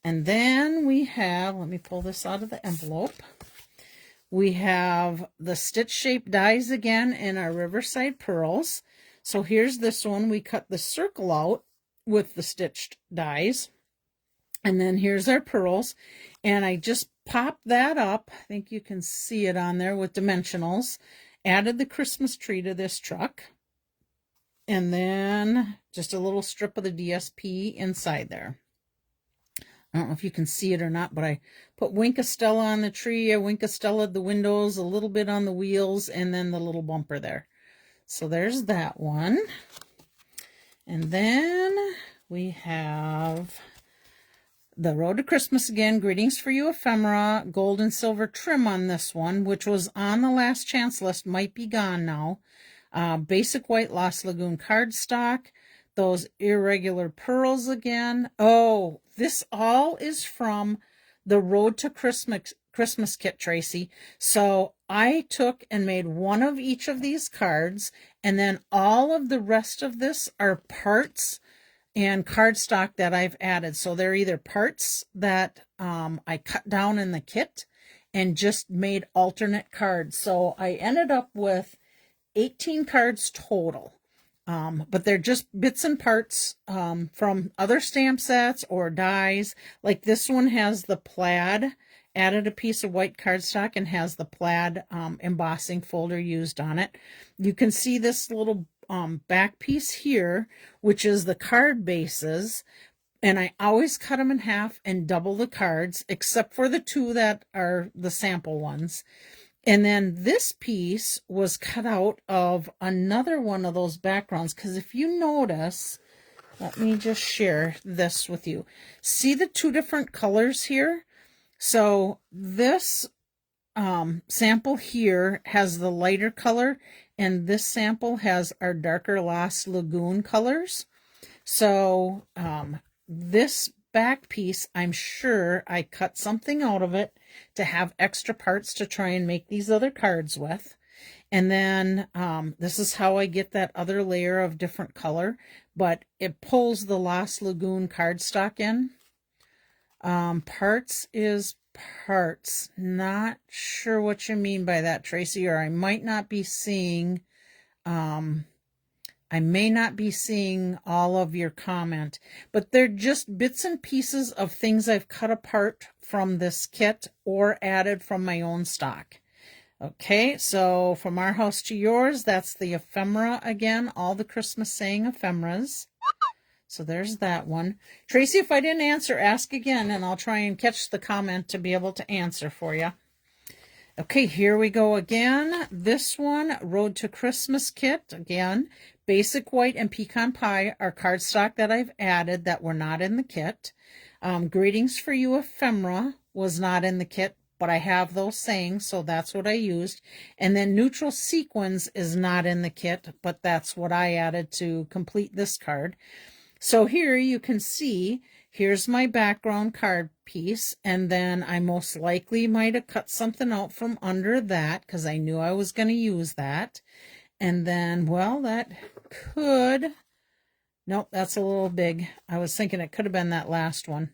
And then we have, let me pull this out of the envelope. We have the stitch shape dies again in our Riverside Pearls. So here's this one. We cut the circle out with the stitched dies. And then here's our pearls. And I just popped that up. I think you can see it on there with dimensionals. Added the Christmas tree to this truck. And then just a little strip of the DSP inside there. I don't know if you can see it or not, but I put Wink-A-Stella on the tree. I Wink-A-Stella'd the windows, a little bit on the wheels, and then the little bumper there. So there's that one. And then we have the Road to Christmas again. Greetings for You ephemera. Gold and silver trim on this one, which was on the last chance list. Might be gone now. Basic white Lost Lagoon cardstock. Those irregular pearls again. Oh, this all is from the Road to Christmas kit, Tracy. So I took and made one of each of these cards, and then all of the rest of this are parts and cardstock that I've added. So they're either parts that I cut down in the kit and just made alternate cards. So I ended up with 18 cards total. But they're just bits and parts from other stamp sets or dies. Like this one has the plaid, added a piece of white cardstock and has the plaid embossing folder used on it. You can see this little back piece here, which is the card bases. And I always cut them in half and double the cards, except for the two that are the sample ones. And then this piece was cut out of another one of those backgrounds. Because if you notice, let me just share this with you. See the two different colors here? So this sample here has the lighter color. And this sample has our darker Lost Lagoon colors. So this back piece, I'm sure I cut something out of it to have extra parts to try and make these other cards with. And then this is how I get that other layer of different color, but it pulls the Lost Lagoon cardstock in. Parts is parts. Not sure what you mean by that, Tracy, or I might not be seeing I may not be seeing all of your comment, but they're just bits and pieces of things I've cut apart from this kit or added from my own stock. Okay, so from our house to yours, that's the ephemera again, all the Christmas saying ephemeras. So there's that one. Tracy, if I didn't answer, ask again, and I'll try and catch the comment to be able to answer for you. Okay, here we go again. This one, Road to Christmas kit. Again, Basic White and Pecan Pie are cardstock that I've added that were not in the kit. Greetings for You ephemera was not in the kit, but I have those sayings, so that's what I used. And then Neutral Sequins is not in the kit, but that's what I added to complete this card. So here you can see, here's my background card piece, and then I most likely might have cut something out from under that because I knew I was going to use that. And then, well, that could, nope, that's a little big. I was thinking it could have been that last one.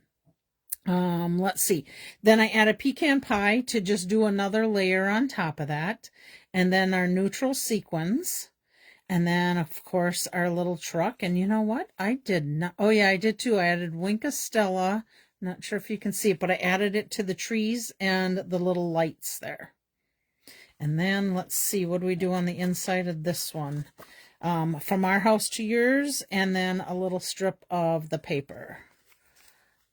Let's see. Then I added Pecan Pie to just do another layer on top of that. And then our Neutral Sequins. And then, of course, our little truck. And you know what? I did not. Oh, yeah, I did too. I added Winka Stella. Not sure if you can see it, but I added it to the trees and the little lights there. And then let's see. What do we do on the inside of this one? From our house to yours. And then a little strip of the paper.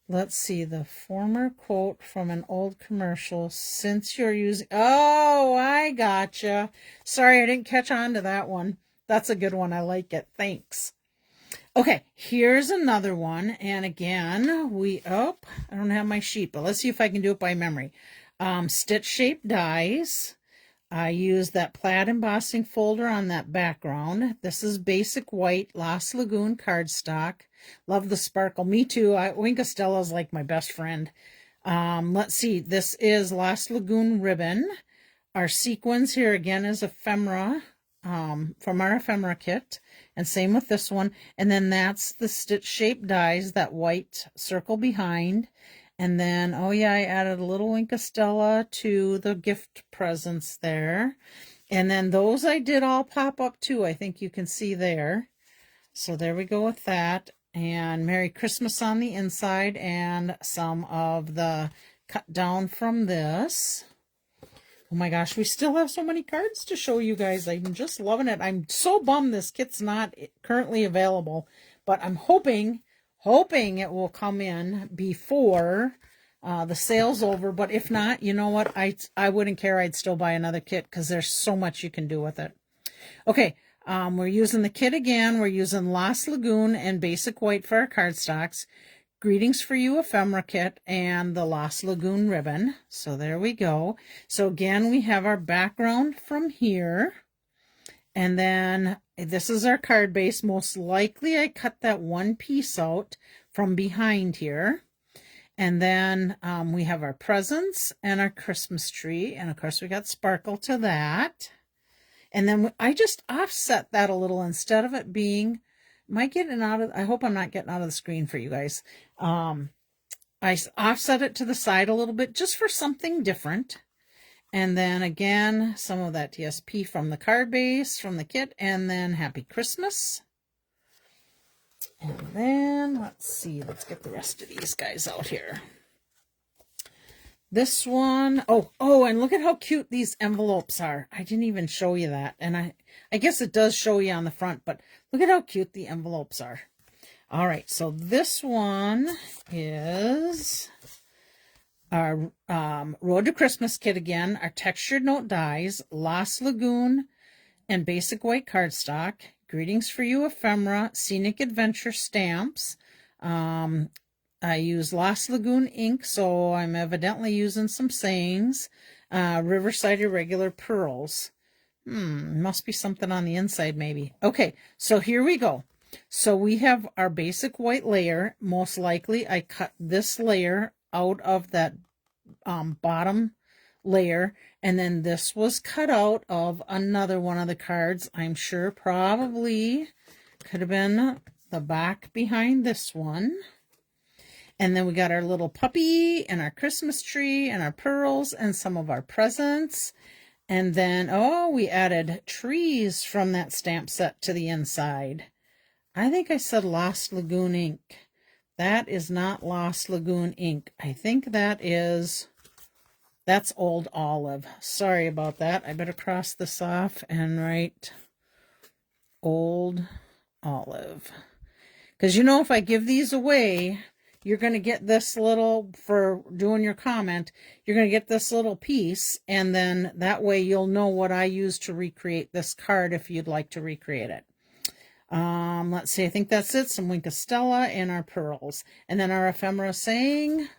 Let's see. The former quote from an old commercial. Since you're using... Oh, I gotcha. Sorry, I didn't catch on to that one. That's a good one. I like it. Thanks. Okay, here's another one. And again, I don't have my sheet, but let's see if I can do it by memory. Stitch shaped dies. I used that plaid embossing folder on that background. This is Basic White Lost Lagoon cardstock. Love the sparkle. Me too. Winka Stella is like my best friend. Let's see. This is Lost Lagoon ribbon. Our sequins here again is ephemera. From our ephemera kit, and same with this one. And then that's the stitch shaped dies, that white circle behind. And then, oh yeah, I added a little Winka Stella to the gift presents there. And then those I did all pop up too. I think you can see there. So there we go with that. And Merry Christmas on the inside, and some of the cut down from this. Oh my gosh, we still have so many cards to show you guys. I'm just loving it. I'm so bummed this kit's not currently available, but I'm hoping it will come in before the sale's over. But if not, you know what? I wouldn't care. I'd still buy another kit because there's so much you can do with it. Okay, we're using the kit again. We're using Lost Lagoon and Basic White for our cardstocks. Greetings for You ephemera kit and the Lost Lagoon ribbon. So there we go. So again, we have our background from here. And then this is our card base. Most likely I cut that one piece out from behind here. And then we have our presents and our Christmas tree. And of course we got sparkle to that. And then I just offset that a little instead of it being... I hope I'm not getting out of the screen for you guys. I offset it to the side a little bit just for something different. And then again, some of that TSP from the card base, from the kit, and then Happy Christmas. And then, let's see, let's get the rest of these guys out here. This one, and look at how cute these envelopes are. I didn't even show you that. And I guess it does show you on the front, but look at how cute the envelopes are. All right, so this one is our Road to Christmas kit again, our textured note dies, Lost Lagoon and Basic White cardstock, Greetings for You ephemera, Scenic Adventure stamps. I use Lost Lagoon ink, so I'm evidently using some sayings. Riverside Irregular Pearls. Must be something on the inside maybe. Okay, so here we go. So we have our basic white layer. Most likely I cut this layer out of that bottom layer, and then this was cut out of another one of the cards. I'm sure probably could have been the back behind this one. And then we got our little puppy and our Christmas tree and our pearls and some of our presents. And then, oh, we added trees from that stamp set to the inside. I think I said Lost Lagoon ink. That is not Lost Lagoon ink. I think that's Old Olive. Sorry about that. I better cross this off and write Old Olive. Because you know, if I give these away, you're going to get this little, for doing your comment, you're going to get this little piece, and then that way you'll know what I used to recreate this card if you'd like to recreate it. Let's see, I think that's it. Some Wink of Stella and our pearls. And then our ephemera saying,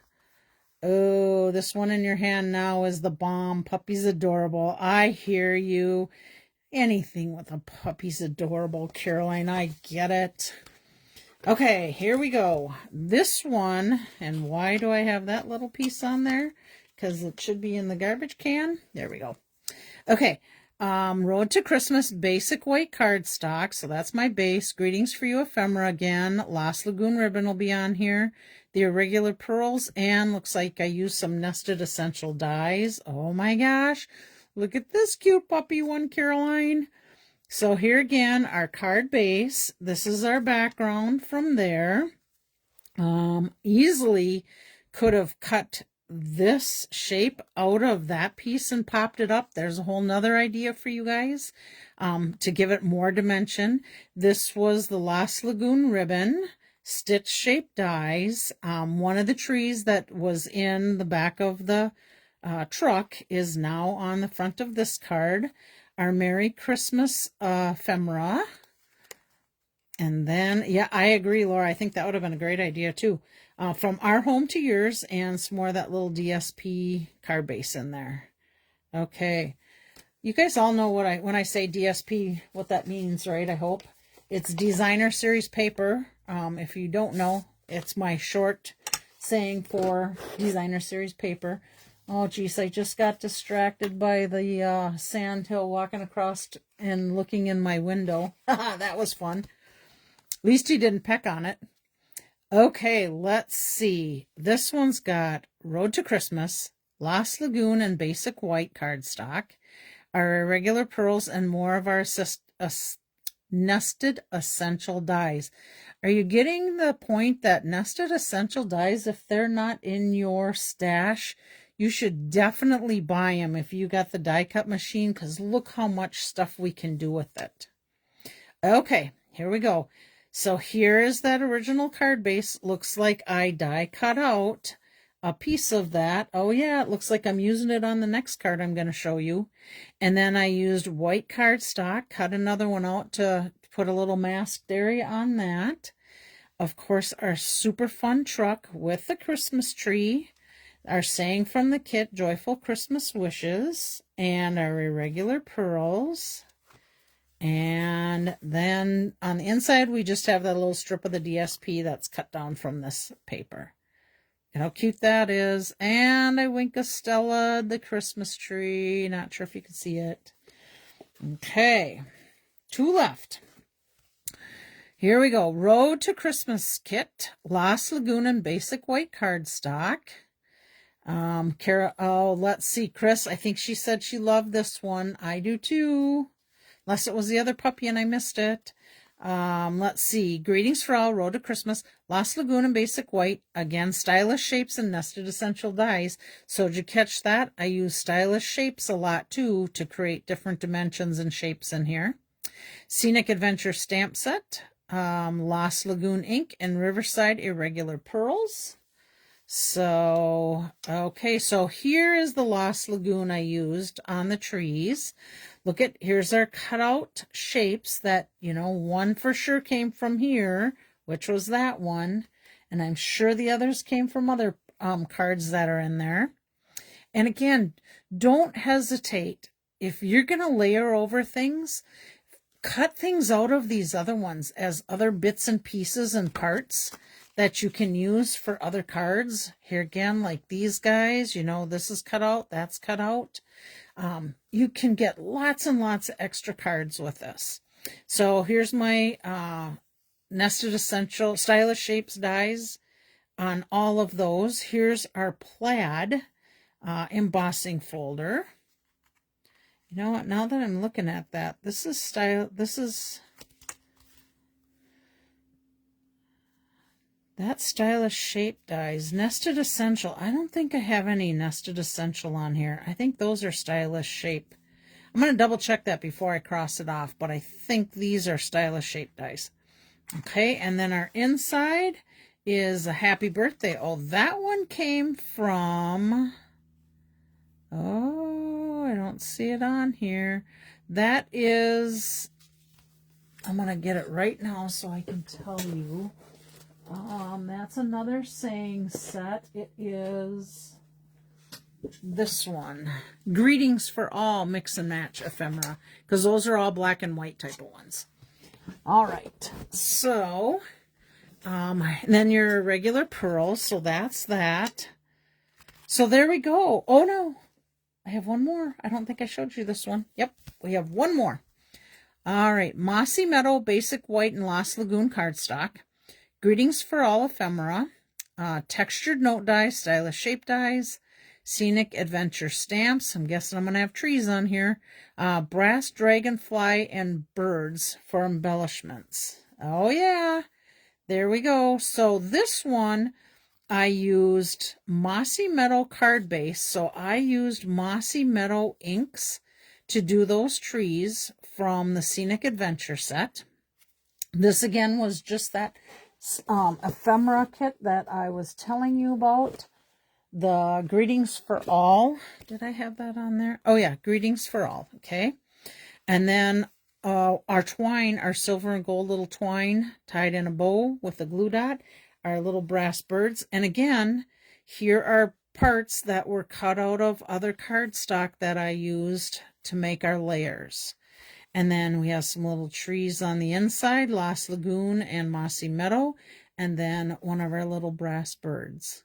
oh, this one in your hand now is the bomb. Puppy's adorable. I hear you. Anything with a puppy's adorable, Caroline. I get it. Okay, here we go. This one, and why do I have that little piece on there? Because it should be in the garbage can. There we go. Okay, Road to Christmas basic white cardstock. So that's my base. Greetings for You ephemera again. Lost Lagoon ribbon will be on here. The irregular pearls, and looks like I used some nested essential dies. Oh my gosh. Look at this cute puppy one, Caroline. So here again, our card base. This is our background from there. Easily could have cut this shape out of that piece and popped it up. There's a whole nother idea for you guys to give it more dimension. This was the Lost Lagoon ribbon, stitch shaped dies. One of the trees that was in the back of the truck is now on the front of this card. Our Merry Christmas ephemera. And then, yeah, I agree, Laura. I think that would have been a great idea, too. From Our Home to Yours, and some more of that little DSP card base in there. Okay. You guys all know what when I say DSP, what that means, right? I hope. It's Designer Series Paper. If you don't know, it's my short saying for Designer Series Paper. Oh, geez, I just got distracted by the sandhill walking across and looking in my window. That was fun. At least he didn't peck on it. Okay, let's see. This one's got Road to Christmas, Lost Lagoon, and basic white cardstock, our irregular pearls, and more of our nested essential dies. Are you getting the point that nested essential dies, if they're not in your stash, you should definitely buy them if you got the die cut machine, because look how much stuff we can do with it. Okay, here we go. So here is that original card base. Looks like I die cut out a piece of that. Oh yeah, it looks like I'm using it on the next card I'm going to show you. And then I used white cardstock, cut another one out to put a little masked area on that. Of course, our super fun truck with the Christmas tree. Our saying from the kit, Joyful Christmas Wishes, and our irregular pearls. And then on the inside, we just have that little strip of the DSP that's cut down from this paper. And how cute that is. And I Wink of Stella, the Christmas tree. Not sure if you can see it. Okay, 2 left. Here we go. Road to Christmas kit, Lost Lagoon and basic white cardstock. Let's see, Chris, I think she said she loved this one. I do too, unless it was the other puppy and I missed it. Let's see, Greetings for All, Road to Christmas, Lost Lagoon and basic white, again, stylish shapes and nested essential dies. So did you catch that? I use stylish shapes a lot too to create different dimensions and shapes in here. Scenic Adventure stamp set, Lost Lagoon ink, and Riverside irregular pearls. So, okay, so here is the Lost Lagoon I used on the trees. Look at, here's our cutout shapes that, you know, one for sure came from here, which was that one. And I'm sure the others came from other cards that are in there. And again, don't hesitate. If you're going to layer over things, cut things out of these other ones as other bits and pieces and parts that you can use for other cards. Here again, like these guys, you know, this is cut out, that's cut out. You can get lots and lots of extra cards with this. So here's my nested essential stylish shapes dies on all of those. Here's our plaid embossing folder. You know what? Now that I'm looking at that, this is style. This is that Stylish Shape dies. Nested Essential. I don't think I have any Nested Essential on here. I think those are Stylish Shape. I'm going to double check that before I cross it off, but I think these are Stylish Shape dies. Okay, and then our inside is a Happy Birthday. Oh, that one came from... Oh, I don't see it on here. That is... I'm going to get it right now so I can tell you. That's another saying set. It is... this one, Greetings for All Mix and Match Ephemera, because those are all black and white type of ones. All right, so then your regular pearls, so that's that. So there we go. Oh no, I have one more. I don't think I showed you this one. Yep, we have one more. All right, Mossy Meadow Basic White and Lost Lagoon cardstock, Greetings for All Ephemera, Textured Note Dies, Stylish Shape Dies, Scenic Adventure Stamps. I'm guessing I'm going to have trees on here. Brass Dragonfly and Birds for embellishments. Oh, yeah. There we go. So this one, I used Mossy Meadow card base. So I used Mossy Meadow inks to do those trees from the Scenic Adventure set. This, again, was just that ephemera kit that I was telling you about. The Greetings for All. Did I have that on there? Oh, yeah. Greetings for All. Okay. And then our twine, our silver and gold little twine tied in a bow with a glue dot, our little brass birds. And again, here are parts that were cut out of other cardstock that I used to make our layers. And then we have some little trees on the inside, Lost Lagoon and Mossy Meadow. And then one of our little brass birds.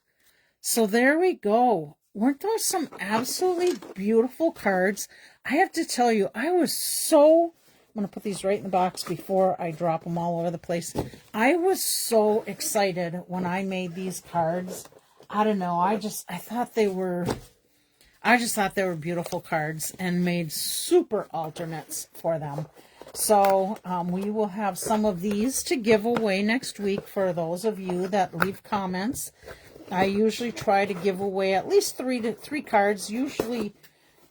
So there we go. Weren't those some absolutely beautiful cards? I have to tell you, I was so... I'm going to put these right in the box before I drop them all over the place. I was so excited when I made these cards. I don't know. I just thought they were beautiful cards and made super alternates for them. So we will have some of these to give away next week for those of you that leave comments. I usually try to give away at least three cards. Usually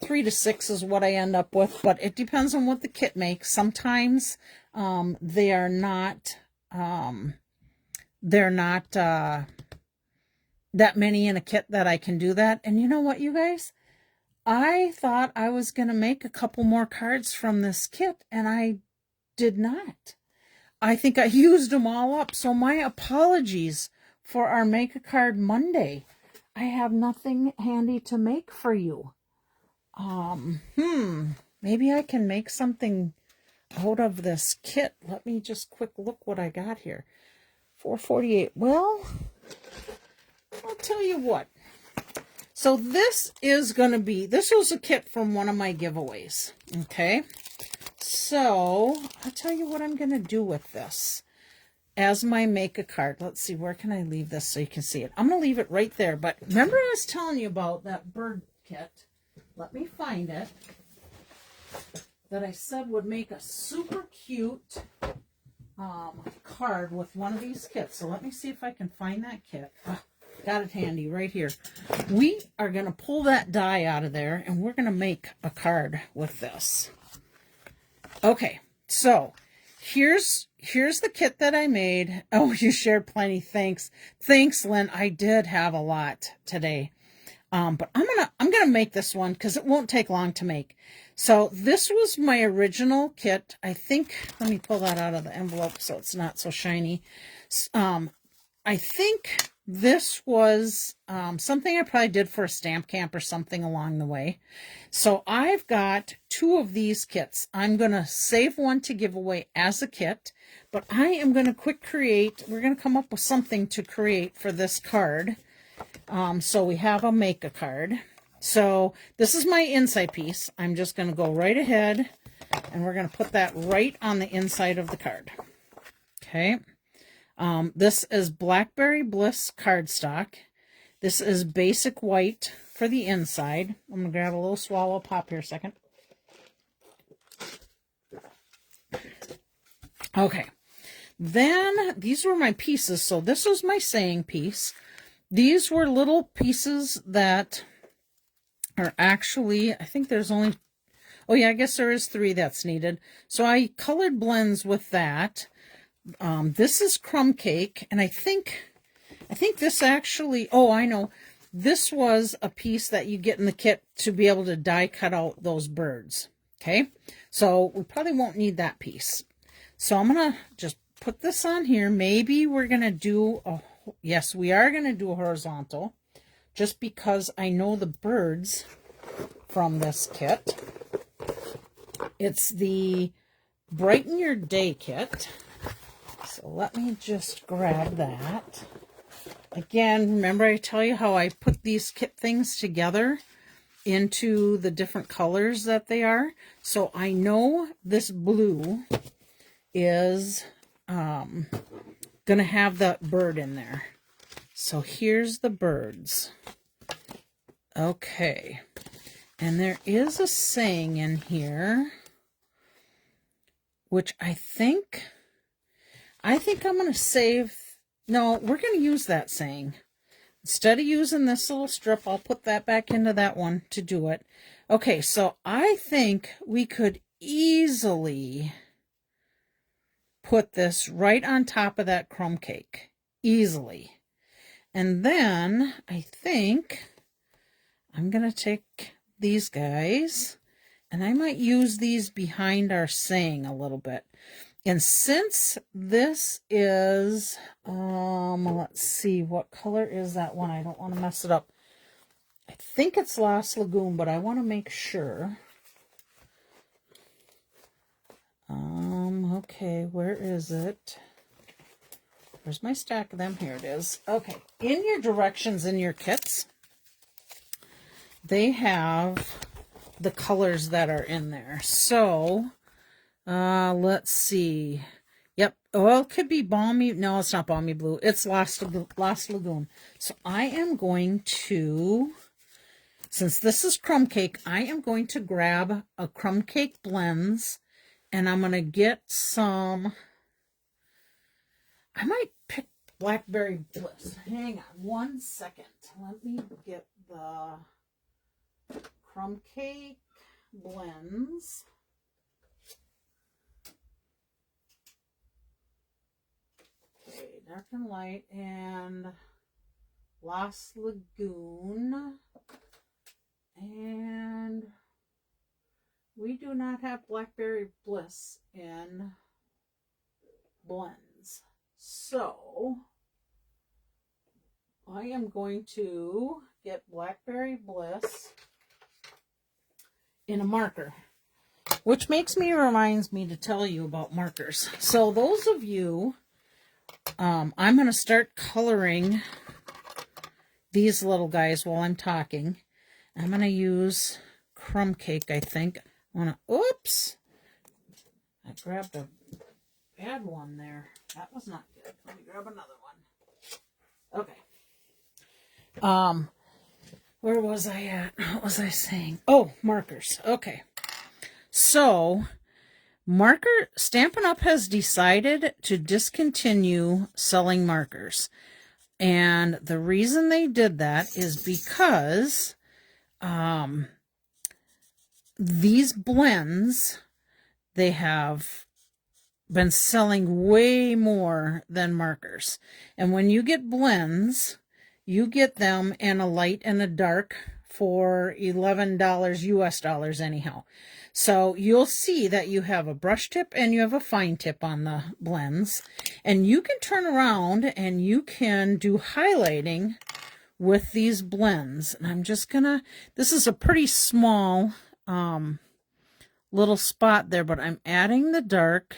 3 to 6 is what I end up with, but it depends on what the kit makes. Sometimes they are not that many in a kit that I can do that. And you know what, you guys? I thought I was going to make a couple more cards from this kit, and I did not. I think I used them all up, so my apologies for our Make a Card Monday. I have nothing handy to make for you. Maybe I can make something out of this kit. Let me just quick look what I got here. 448. Well, I'll tell you what. So this was a kit from one of my giveaways. Okay. So I'll tell you what I'm going to do with this. As my Make a Card. Let's see, where can I leave this so you can see it? I'm going to leave it right there. But remember I was telling you about that bird kit? Let me find it. That I said would make a super cute card with one of these kits. So let me see if I can find that kit. Oh, got it handy right here. We are going to pull that die out of there and we're going to make a card with this. Okay, so here's the kit that I made. Oh, you shared plenty. Thanks, Lynn. I did have a lot today, but I'm gonna make this one because it won't take long to make. So this was my original kit. I think. Let me pull that out of the envelope so it's not so shiny. I think this was something I probably did for a stamp camp or something along the way. So I've got 2 of these kits. I'm going to save one to give away as a kit, but I am going to we're going to come up with something to create for this card. So we have a Make a Card. So this is my inside piece. I'm just going to go right ahead and we're going to put that right on the inside of the card. Okay. This is Blackberry Bliss cardstock. This is basic white for the inside. I'm going to grab a little swallow pop here a second. Okay. Then these were my pieces. So this was my saying piece. These were little pieces that are actually, I think there's only, oh yeah, I guess there is 3 that's needed. So I colored blends with that. This is crumb cake, and I think this actually, oh, I know. This was a piece that you get in the kit to be able to die cut out those birds. Okay, so we probably won't need that piece. So I'm going to just put this on here. Maybe we're going to do a, yes, we are going to do a horizontal, just because I know the birds from this kit. It's the Brighten Your Day kit. So let me just grab that. Again, remember I tell you how I put these kit things together into the different colors that they are. So I know this blue is going to have that bird in there. So here's the birds. Okay. And there is a saying in here, which I think I'm going to save. No, we're going to use that saying. Instead of using this little strip, I'll put that back into that one to do it. Okay, so I think we could easily put this right on top of that crumb cake. Easily. And then I think I'm going to take these guys, and I might use these behind our saying a little bit. And since this is, let's see, what color is that one? I don't want to mess it up. I think it's Lost Lagoon, but I want to make sure. Okay, where is it? Where's my stack of them? Here it is. Okay, in your directions in your kits, they have the colors that are in there. So, let's see. Yep. Oh, it could be Balmy. No, it's not Balmy Blue. It's Lost Lagoon. So I am going to, since this is crumb cake, I am going to grab a crumb cake blends, and I'm going to get some, I might pick Blackberry Bliss. Hang on one second. Let me get the crumb cake blends. Okay, Dark and Light and Lost Lagoon. And we do not have Blackberry Bliss in blends. So I am going to get Blackberry Bliss in a marker, which reminds me to tell you about markers. So those of you, I'm going to start coloring these little guys while I'm talking. I'm going to use crumb cake, I think. I want to, oops, I grabbed a bad one there. That was not good. Let me grab another one. Okay. Where was I at? What was I saying? Oh, markers. Okay. So, Stampin' Up! Has decided to discontinue selling markers. And the reason they did that is because these blends, they have been selling way more than markers. And when you get blends, you get them in a light and a dark for $11 US dollars anyhow. So you'll see that you have a brush tip and you have a fine tip on the blends. And you can turn around and you can do highlighting with these blends. And I'm just gonna, this is a pretty small little spot there, but I'm adding the dark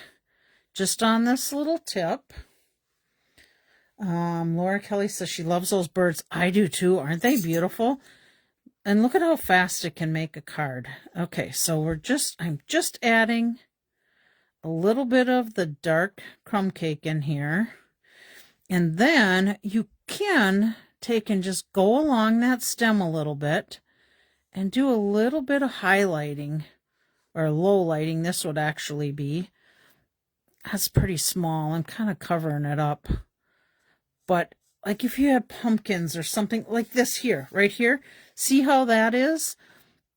just on this little tip. Laura Kelly says she loves those birds. I do too. Aren't they beautiful? And look at how fast it can make a card. Okay, so I'm just adding a little bit of the dark crumb cake in here. And then you can take and just go along that stem a little bit and do a little bit of highlighting, or low lighting, this would actually be. that's pretty small. I'm kind of covering it up. But like if you had pumpkins or something like this here, right here, see how that is?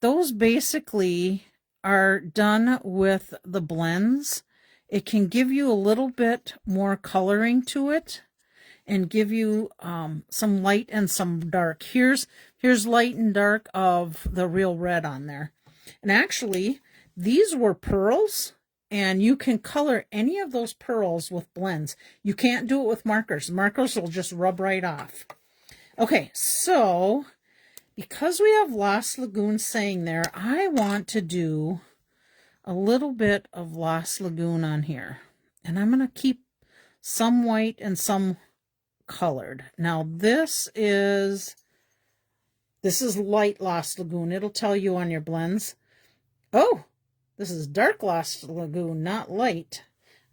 Those basically are done with the blends. It can give you a little bit more coloring to it and give you some light and some dark. Here's light and dark of the real red on there. And actually, these were pearls, and you can color any of those pearls with blends. You can't do it with markers. Markers will just rub right off. Okay, so because we have Lost Lagoon saying there, I want to do a little bit of Lost Lagoon on here. And I'm going to keep some white and some colored. Now this is light Lost Lagoon. It'll tell you on your blends. Oh, this is dark Lost Lagoon, not light.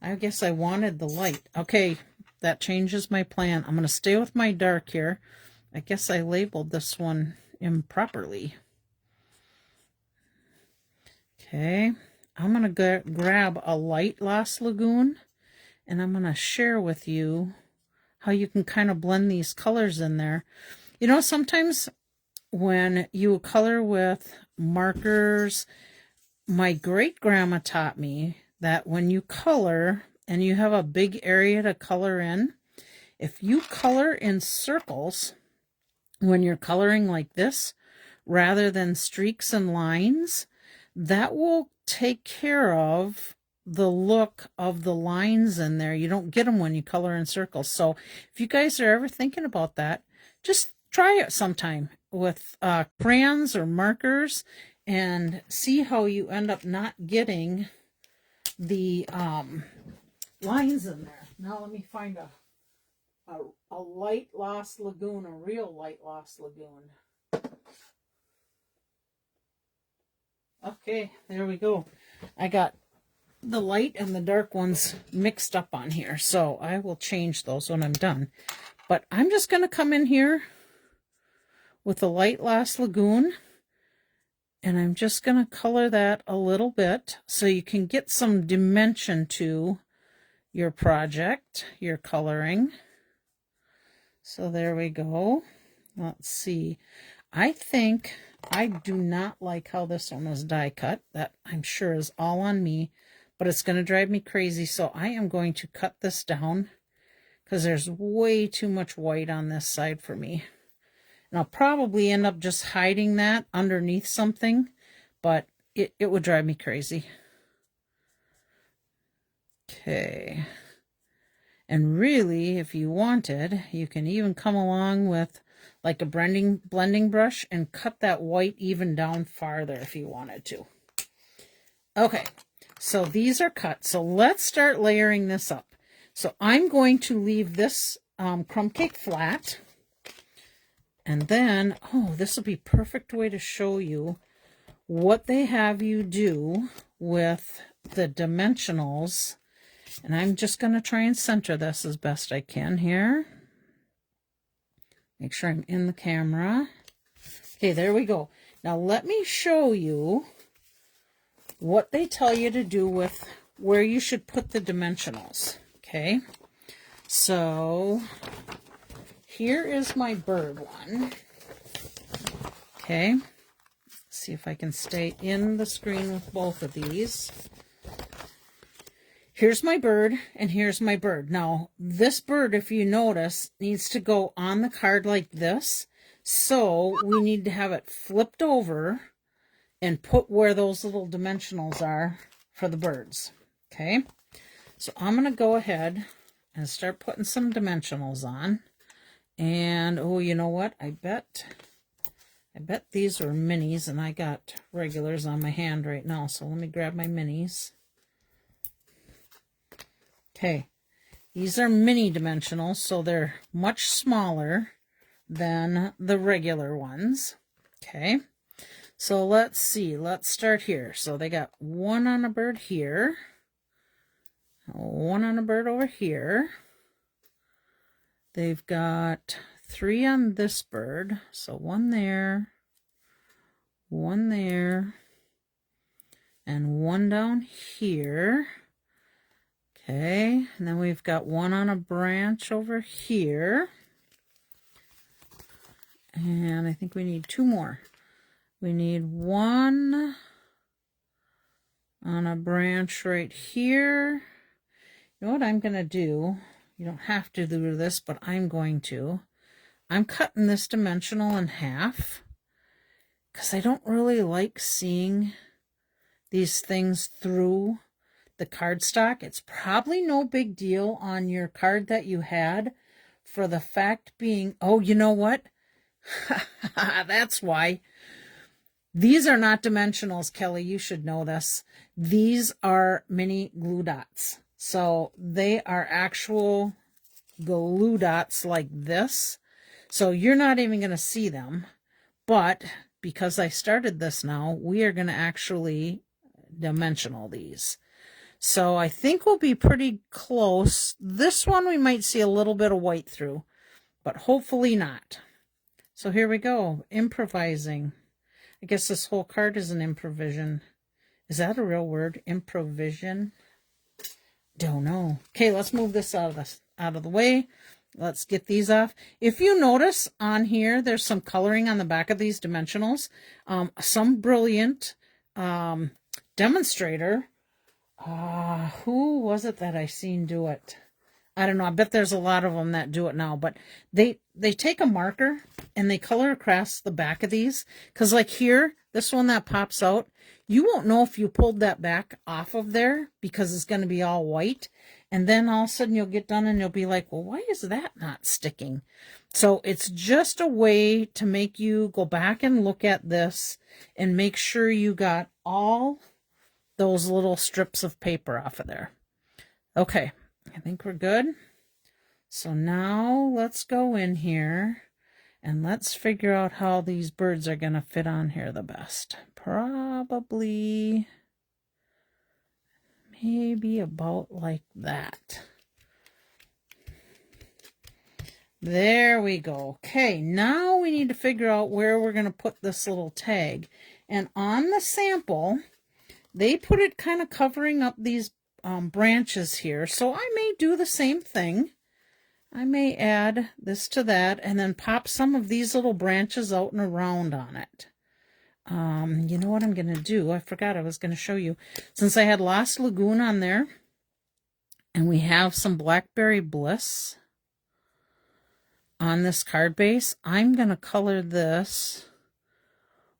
I guess I wanted the light. Okay, that changes my plan. I'm going to stay with my dark here. I guess I labeled this one improperly. Okay, I'm going to grab a light Lost Lagoon, and I'm going to share with you how you can kind of blend these colors in there. You know, sometimes when you color with markers, my great-grandma taught me that when you color and you have a big area to color in, if you color in circles when you're coloring like this, rather than streaks and lines, that will take care of the look of the lines in there. You don't get them when you color in circles. So if you guys are ever thinking about that, just try it sometime with crayons or markers and see how you end up not getting the lines in there. Now let me find a light Lost Lagoon, a real light Lost Lagoon. Okay, there we go. I got the light and the dark ones mixed up on here, so I will change those when I'm done. But I'm just going to come in here with the light Lost Lagoon, and I'm just going to color that a little bit so you can get some dimension to your project, your coloring. So there we go. Let's see. I think I do not like how this one was die cut. That I'm sure is all on me, but it's going to drive me crazy. So I am going to cut this down because there's way too much white on this side for me. And I'll probably end up just hiding that underneath something, but it would drive me crazy. Okay. And really, if you wanted, you can even come along with like a blending brush and cut that white even down farther if you wanted to. Okay, so these are cut. So let's start layering this up. So I'm going to leave this crumb cake flat. And then, oh, this will be a perfect way to show you what they have you do with the dimensionals. And I'm just going to try and center this as best I can here. Make sure I'm in the camera. Okay, there we go. Now let me show you what they tell you to do with where you should put the dimensionals. Okay, so here is my bird one. Okay, let's see if I can stay in the screen with both of these. Here's my bird, and here's my bird. Now, this bird, if you notice, needs to go on the card like this. So we need to have it flipped over and put where those little dimensionals are for the birds. Okay, so I'm going to go ahead and start putting some dimensionals on. And, oh, you know what? I bet these are minis, and I got regulars on my hand right now. So let me grab my minis. Okay, these are mini dimensionals, so they're much smaller than the regular ones. Okay, so let's see. Let's start here. So they got one on a bird here, one on a bird over here. They've got 3 on this bird, so one there, and one down here. Okay, and then we've got one on a branch over here. And I think we need two more. We need one on a branch right here. You know what I'm going to do? You don't have to do this, but I'm going to. I'm cutting this dimensional in half because I don't really like seeing these things through the cardstock. It's probably no big deal on your card that you had, for the fact being, oh, you know what? That's why. These are not dimensionals, Kelly. You should know this. These are mini glue dots. So they are actual glue dots like this. So you're not even going to see them. But because I started this now, we are going to actually dimensional these. So I think we'll be pretty close. This one we might see a little bit of white through, but hopefully not. So here we go, improvising. I guess this whole card is an improvision. Is that a real word? Improvision? Don't know. Okay, let's move this out of the way. Let's get these off. If you notice on here, there's some coloring on the back of these dimensionals. Some brilliant demonstrator. Who was it that I seen do it? I don't know. I bet there's a lot of them that do it now, but they take a marker and they color across the back of these. Because like here, this one that pops out, you won't know if you pulled that back off of there because it's going to be all white. And then all of a sudden you'll get done and you'll be like, well, why is that not sticking? So it's just a way to make you go back and look at this and make sure you got all those little strips of paper off of there. Okay. I think we're good. So now let's go in here and let's figure out how these birds are going to fit on here the best. Probably maybe about like that. There we go. Okay, now we need to figure out where we're going to put this little tag. And on the sample, they put it kind of covering up these branches here, so I may do the same thing. I may add this to that and then pop some of these little branches out and around on it. You know what I'm going to do? I forgot I was going to show you. Since I had Lost Lagoon on there and we have some Blackberry Bliss on this card base, I'm going to color this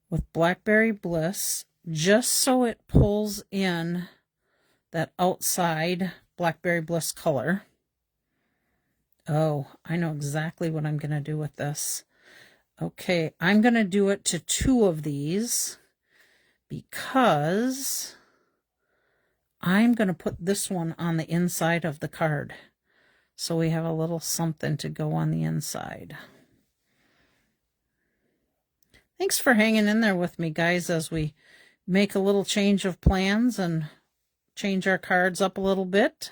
with Blackberry Bliss just so it pulls in that outside Blackberry Bliss color. Oh, I know exactly what I'm going to do with this. Okay, I'm going to do it to two of these because I'm going to put this one on the inside of the card. So we have a little something to go on the inside. Thanks for hanging in there with me, guys, as we make a little change of plans and change our cards up a little bit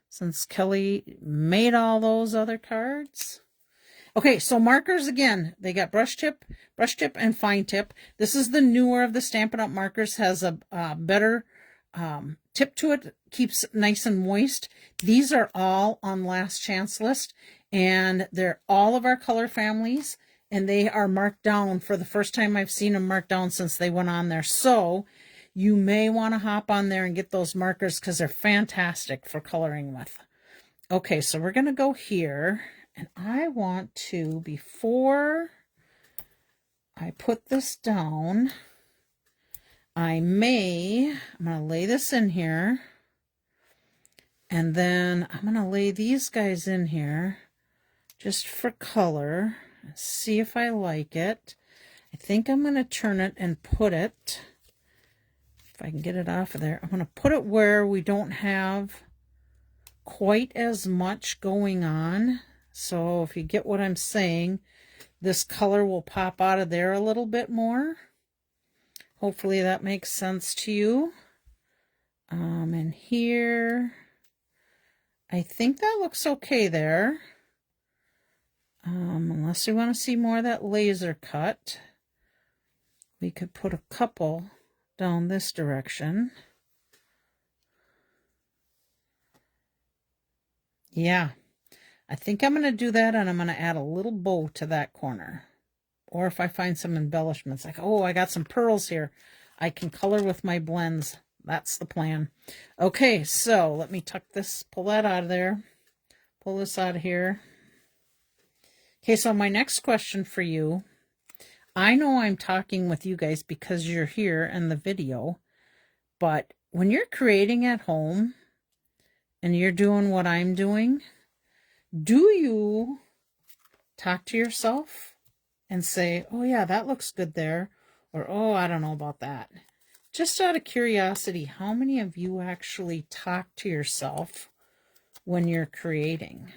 since Kelly made all those other cards. Okay, so markers again, they got brush tip, and fine tip. This is the newer of the Stampin' Up! Markers, has a better tip to it, keeps it nice and moist. These are all on last chance list, and they're all of our color families, and they are marked down for the first time I've seen them marked down since they went on there. So you may want to hop on there and get those markers because they're fantastic for coloring with. Okay, so we're going to go here, and I want to, before I put this down, I'm going to lay this in here, and then I'm going to lay these guys in here just for color, and see if I like it. I think I'm going to turn it and put it, if I can get it off of there, I'm going to put it where we don't have quite as much going on. So if you get what I'm saying, this color will pop out of there a little bit more. Hopefully that makes sense to you. And here, I think that looks okay there. Unless you want to see more of that laser cut, we could put a couple down this direction. Yeah, I think I'm going to do that, and I'm going to add a little bow to that corner. Or if I find some embellishments, like, oh, I got some pearls here, I can color with my blends. That's the plan. Okay, so let me tuck this, pull that out of there. Pull this out of here. Okay, so my next question for you, I know I'm talking with you guys because you're here in the video, but when you're creating at home and you're doing what I'm doing, do you talk to yourself and say, oh yeah, that looks good there, or oh, I don't know about that? Just out of curiosity, how many of you actually talk to yourself when you're creating?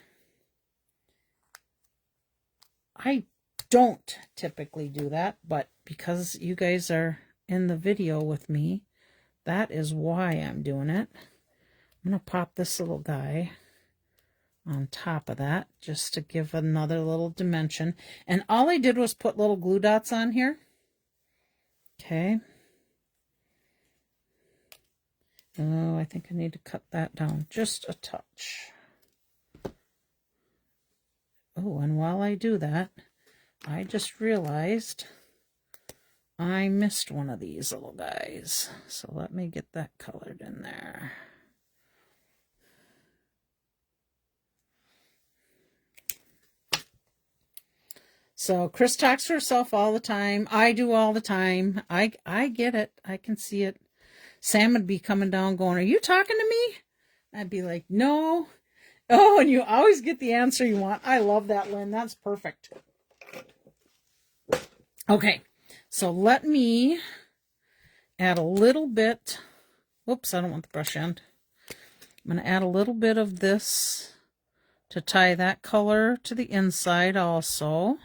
I don't typically do that, but because you guys are in the video with me, that is why I'm doing it. I'm going to pop this little guy on top of that just to give another little dimension. And all I did was put little glue dots on here. Okay. Oh, I think I need to cut that down just a touch. Oh, and while I do that, I just realized I missed one of these little guys. So let me get that colored in there. So Chris talks to herself all the time. I do all the time. I get it. I can see it. Sam would be coming down going, are you talking to me? I'd be like, no. Oh, and you always get the answer you want. I love that, Lynn. That's perfect. Okay, so let me add a little bit. Whoops, I don't want the brush end. I'm going to add a little bit of this to tie that color to the inside also.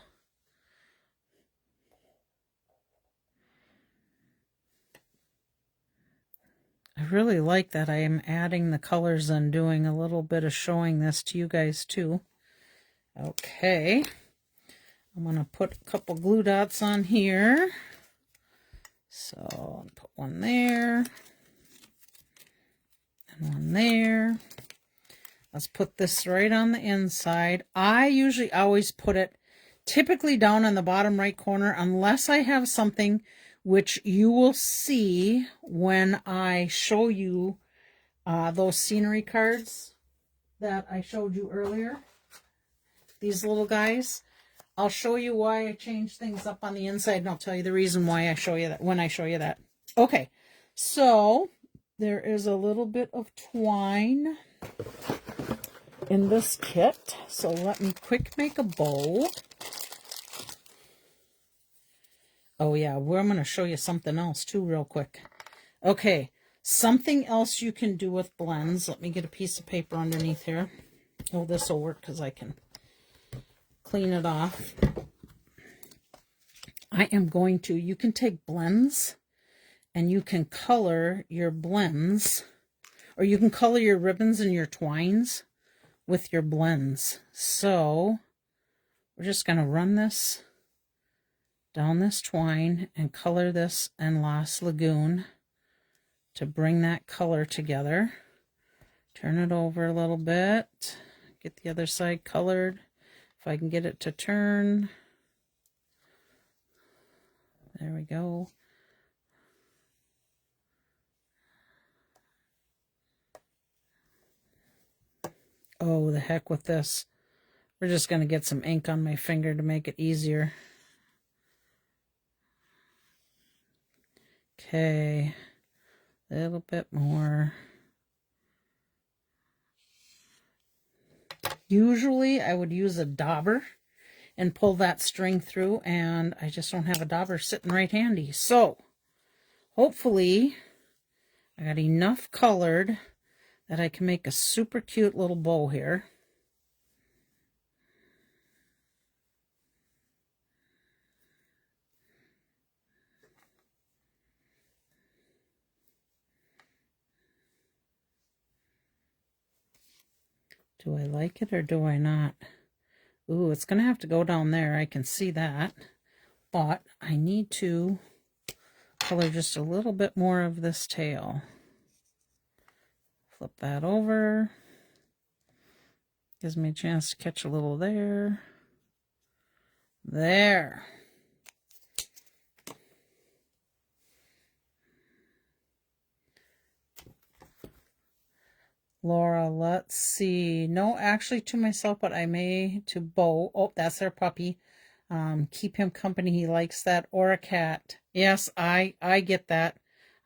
I really like that I am adding the colors and doing a little bit of showing this to you guys too. Okay, I'm going to put a couple glue dots on here. So I'll put one there and one there. Let's put this right on the inside. I usually always put it typically down in the bottom right corner unless I have something which you will see when I show you those scenery cards that I showed you earlier. These little guys. I'll show you why I changed things up on the inside, and I'll tell you the reason why I show you that when I show you that. Okay, so there is a little bit of twine in this kit. So let me quick make a bow. Oh yeah, I'm going to show you something else too real quick. Okay, something else you can do with blends. Let me get a piece of paper underneath here. Oh, this will work because I can clean it off. I am going to, you can take blends and you can color your blends, or you can color your ribbons and your twines with your blends. So we're just going to run this down this twine and color this in Lost Lagoon to bring that color together. Turn it over a little bit. Get the other side colored. If I can get it to turn. There we go. Oh, the heck with this. We're just going to get some ink on my finger to make it easier. Okay, a little bit more. Usually I would use a dauber and pull that string through, and I just don't have a dauber sitting right handy. So hopefully I got enough colored that I can make a super cute little bow here. Do I like it or do I not? Ooh, it's going to have to go down there. I can see that. But I need to color just a little bit more of this tail. Flip that over. Gives me a chance to catch a little there. There. Laura, let's see. No, actually to myself, but I may to Bo. Oh, that's their puppy. Keep him company. He likes that. Or a cat. Yes, I get that.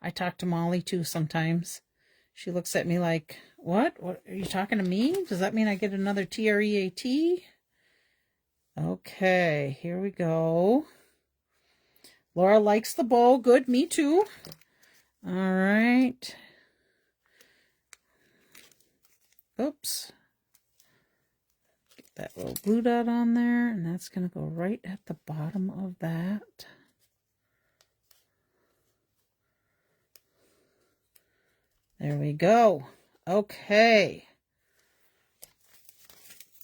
I talk to Molly too sometimes. She looks at me like, what? What are you talking to me? Does that mean I get another TREAT? Okay, here we go. Laura likes the bow. Good, me too. All right. Oops. Get that little glue dot on there, and that's going to go right at the bottom of that. There we go. Okay.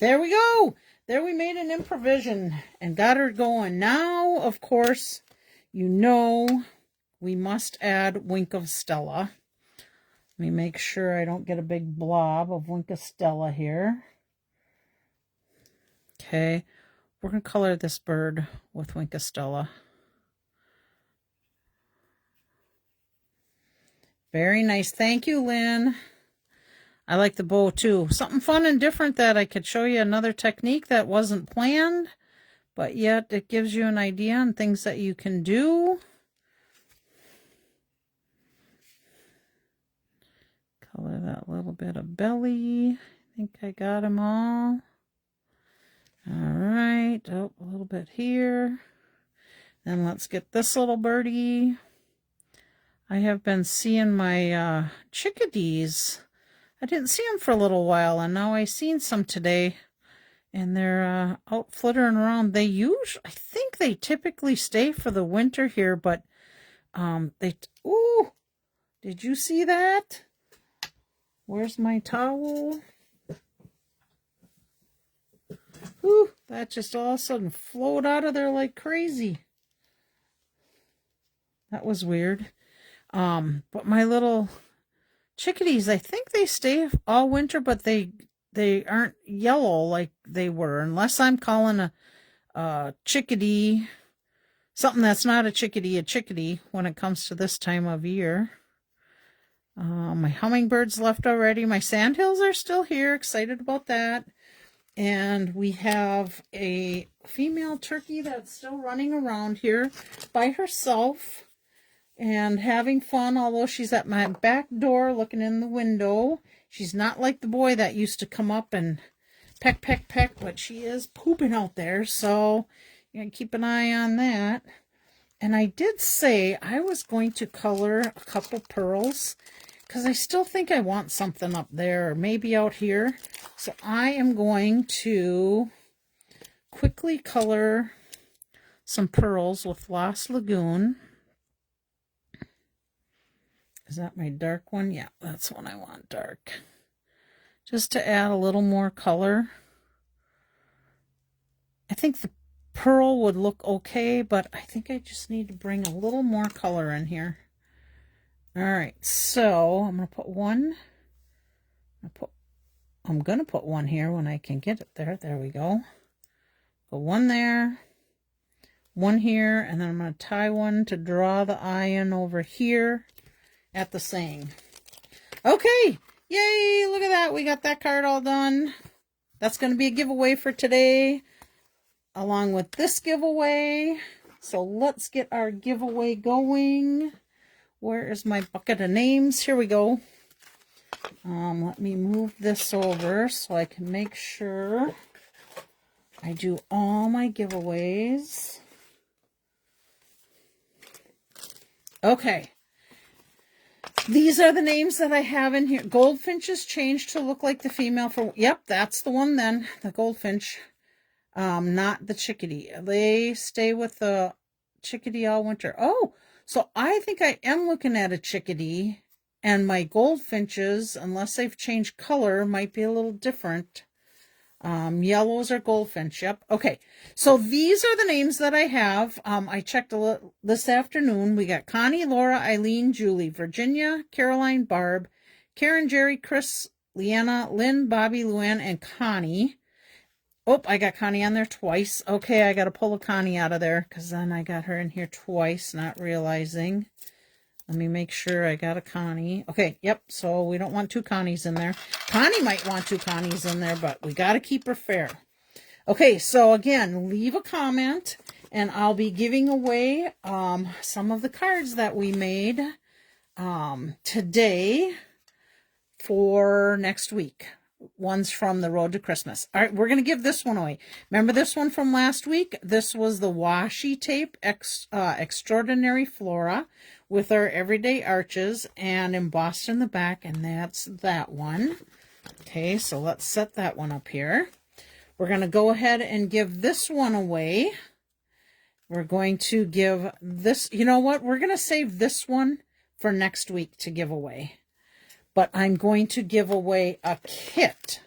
There we go. There we made an improvision and got her going. Now, of course, you know we must wink of Stella. Let me make sure I don't get a big blob of wink of Stella here. Okay. We're going to color this bird with wink of Stella. Very nice. Thank you, Lynn. I like the bow too. Something fun and different that I could show you another technique that wasn't planned, but yet it gives you an idea on things that you can do. Color that little bit of belly. I think I got them all. All right. Oh, a little bit here. Then let's get this little birdie. I have been seeing my chickadees. I didn't see them for a little while, and now I seen some today, and they're out flittering around. They I think they typically stay for the winter here, but ooh, did you see that? Where's my towel? Ooh, that just all of a sudden flowed out of there like crazy. That was weird. But my little chickadees, I think they stay all winter, but they aren't yellow like they were, unless I'm calling a chickadee something that's not a chickadee when it comes to this time of year. My hummingbirds left already. My sandhills are still here. Excited about that. And we have a female turkey that's still running around here by herself and having fun, although she's at my back door looking in the window. She's not like the boy that used to come up and peck, peck, peck, but she is pooping out there, so you gotta keep an eye on that. And I did say I was going to color a couple pearls, because I still think I want something up there, or maybe out here. So I am going to quickly color some pearls with Lost Lagoon. Is that my dark one? Yeah, that's one I want dark. Just to add a little more color. I think the pearl would look okay, but I think I just need to bring a little more color in here. All right, so I'm going to put one. I'm going to put one here when I can get it there. There we go. Put one there, one here, and then I'm going to tie one to draw the eye in over here at the saying. Okay, yay, look at that. We got that card all done. That's going to be a giveaway for today, along with this giveaway. So let's get our giveaway going. Where is my bucket of names? Here we go. Let me move this over so I can make sure I do all my giveaways. Okay. These are the names that I have in here. Goldfinches changed to look like the female for... Yep, that's the one then. The goldfinch. Not the chickadee. They stay with the chickadee all winter. Oh, so I think I am looking at a chickadee. And my goldfinches, unless they've changed color, might be a little different. Yellows are goldfinch. Yep. Okay. So these are the names that I have. I checked this afternoon. We got Connie, Laura, Eileen, Julie, Virginia, Caroline, Barb, Karen, Jerry, Chris, Leanna, Lynn, Bobby, Luann, and Connie. Oh, I got Connie on there twice. Okay, I got to pull a Connie out of there because then I got her in here twice, not realizing. Let me make sure I got a Connie. Okay, yep, so we don't want two Connies in there. Connie might want two Connies in there, but we got to keep her fair. Okay, so again, leave a comment, and I'll be giving away some of the cards that we made today for next week. One's from the Road to Christmas. All right, we're going to give this one away. Remember this one from last week? This was the washi tape Extraordinary Flora with our everyday arches and embossed in the back, and that's that one. Okay, so let's set that one up here. We're going to go ahead and give this one away. We're going to give this, you know what? We're going to save this one for next week to give away. But I'm going to give away a kit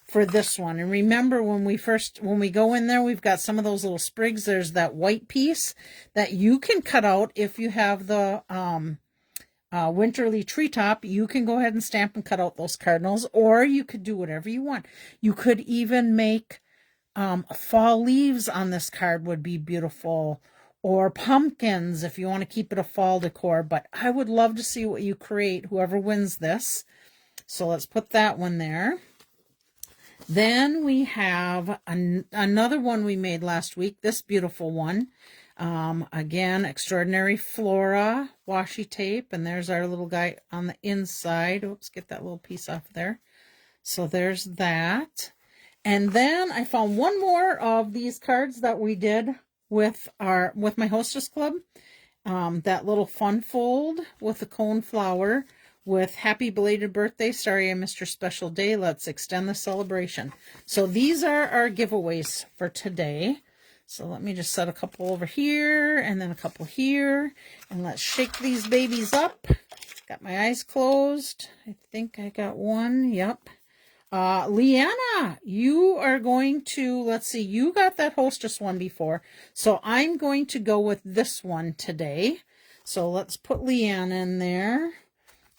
for this one. And remember, when we go in there, we've got some of those little sprigs. There's that white piece that you can cut out if you have the winterly treetop. You can go ahead and stamp and cut out those cardinals, or you could do whatever you want. You could even make fall leaves on this card would be beautiful. Or pumpkins if you want to keep it a fall decor. But I would love to see what you create, whoever wins this. So let's put that one there. Then we have another one we made last week, this beautiful one. Again, Extraordinary Flora washi tape. And there's our little guy on the inside. Oops, get that little piece off there. So there's that. And then I found one more of these cards that we did with my Hostess Club, that little fun fold with the cone flower with happy belated birthday, sorry I missed your special day, let's extend the celebration. So these are our giveaways for today. So let me just set a couple over here and then a couple here, and let's shake these babies up. Got my eyes closed. I think I got one. Yep. Leanna, you are going to, let's see, you got that Hostess one before. So I'm going to go with this one today. So let's put Leanna in there.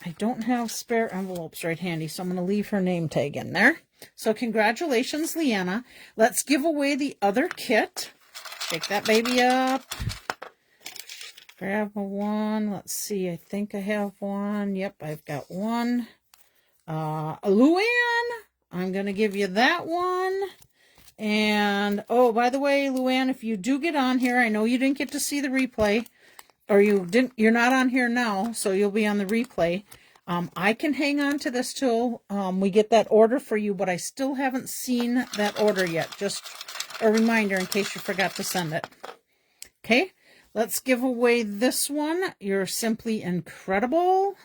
I don't have spare envelopes right handy, so I'm going to leave her name tag in there. So congratulations, Leanna. Let's give away the other kit. Shake that baby up. Grab a one. Let's see, I think I have one. Yep, I've got one. Luann, I'm going to give you that one. And, oh, by the way, Luann, if you do get on here, I know you didn't get to see the replay, or you're not on here now, so you'll be on the replay. I can hang on to this till we get that order for you, but I still haven't seen that order yet. Just a reminder in case you forgot to send it. Okay, let's give away this one. You're Simply Incredible.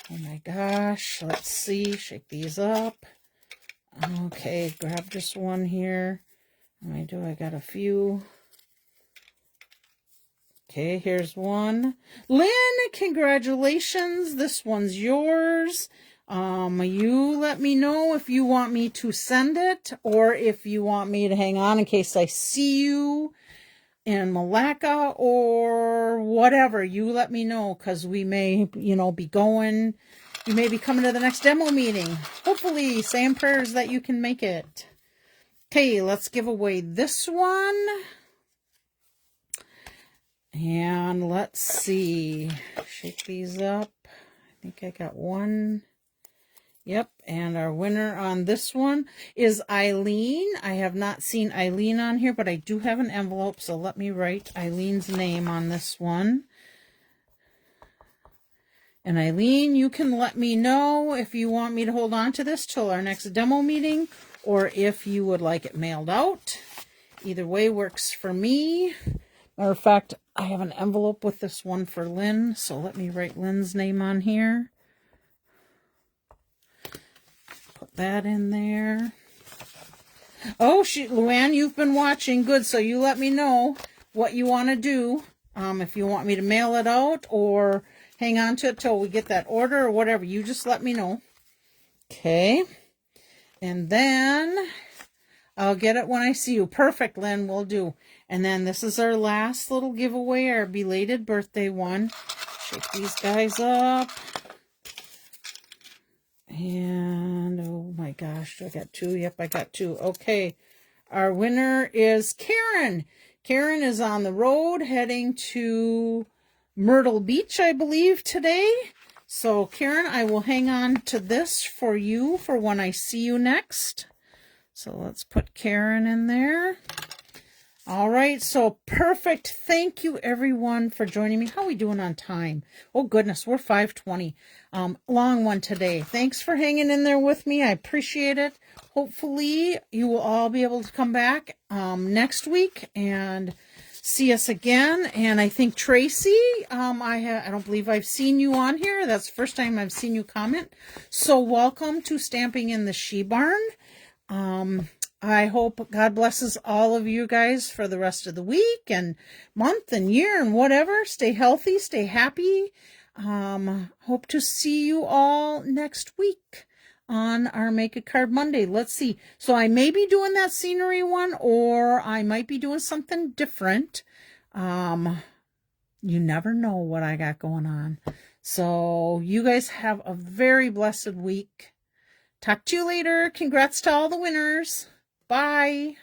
Oh my gosh, let's see, shake these up. Okay, grab just one here. I got a few. Okay, here's one. Lynn, congratulations. This one's yours. You let me know if you want me to send it or if you want me to hang on in case I see you in Malacca or whatever. You let me know, because we may, be going. You may be coming to the next demo meeting. Hopefully, saying prayers that you can make it. Okay, let's give away this one. And let's see. Shake these up. I think I got one. Yep, and our winner on this one is Eileen. I have not seen Eileen on here, but I do have an envelope, so let me write Eileen's name on this one. And Eileen, you can let me know if you want me to hold on to this till our next demo meeting, or if you would like it mailed out. Either way works for me. Matter of fact, I have an envelope with this one for Lynn, so let me write Lynn's name on here. Put that in there. Oh, Luann, you've been watching. Good, so you let me know what you want to do. If you want me to mail it out or hang on to it till we get that order or whatever, you just let me know. Okay. And then I'll get it when I see you. Perfect, Lynn, will do. And then this is our last little giveaway, our belated birthday one. Shake these guys up. And my gosh, I got 2. Yep, I got 2. Okay. Our winner is Karen. Karen is on the road heading to Myrtle Beach, I believe, today. So, Karen, I will hang on to this for you for when I see you next. So, let's put Karen in there. All right, so perfect. Thank you, everyone, for joining me. How are we doing on time? Oh, goodness, we're 5:20. Long one today. Thanks for hanging in there with me. I appreciate it. Hopefully, you will all be able to come back next week and see us again. And I think Tracy, I don't believe I've seen you on here. That's the first time I've seen you comment. So welcome to Stamping in the She Barn. I hope God blesses all of you guys for the rest of the week and month and year and whatever. Stay healthy, stay happy. Hope to see you all next week on our Make a Card Monday. Let's see. So I may be doing that scenery one, or I might be doing something different. You never know what I got going on. So you guys have a very blessed week. Talk to you later. Congrats to all the winners. Bye.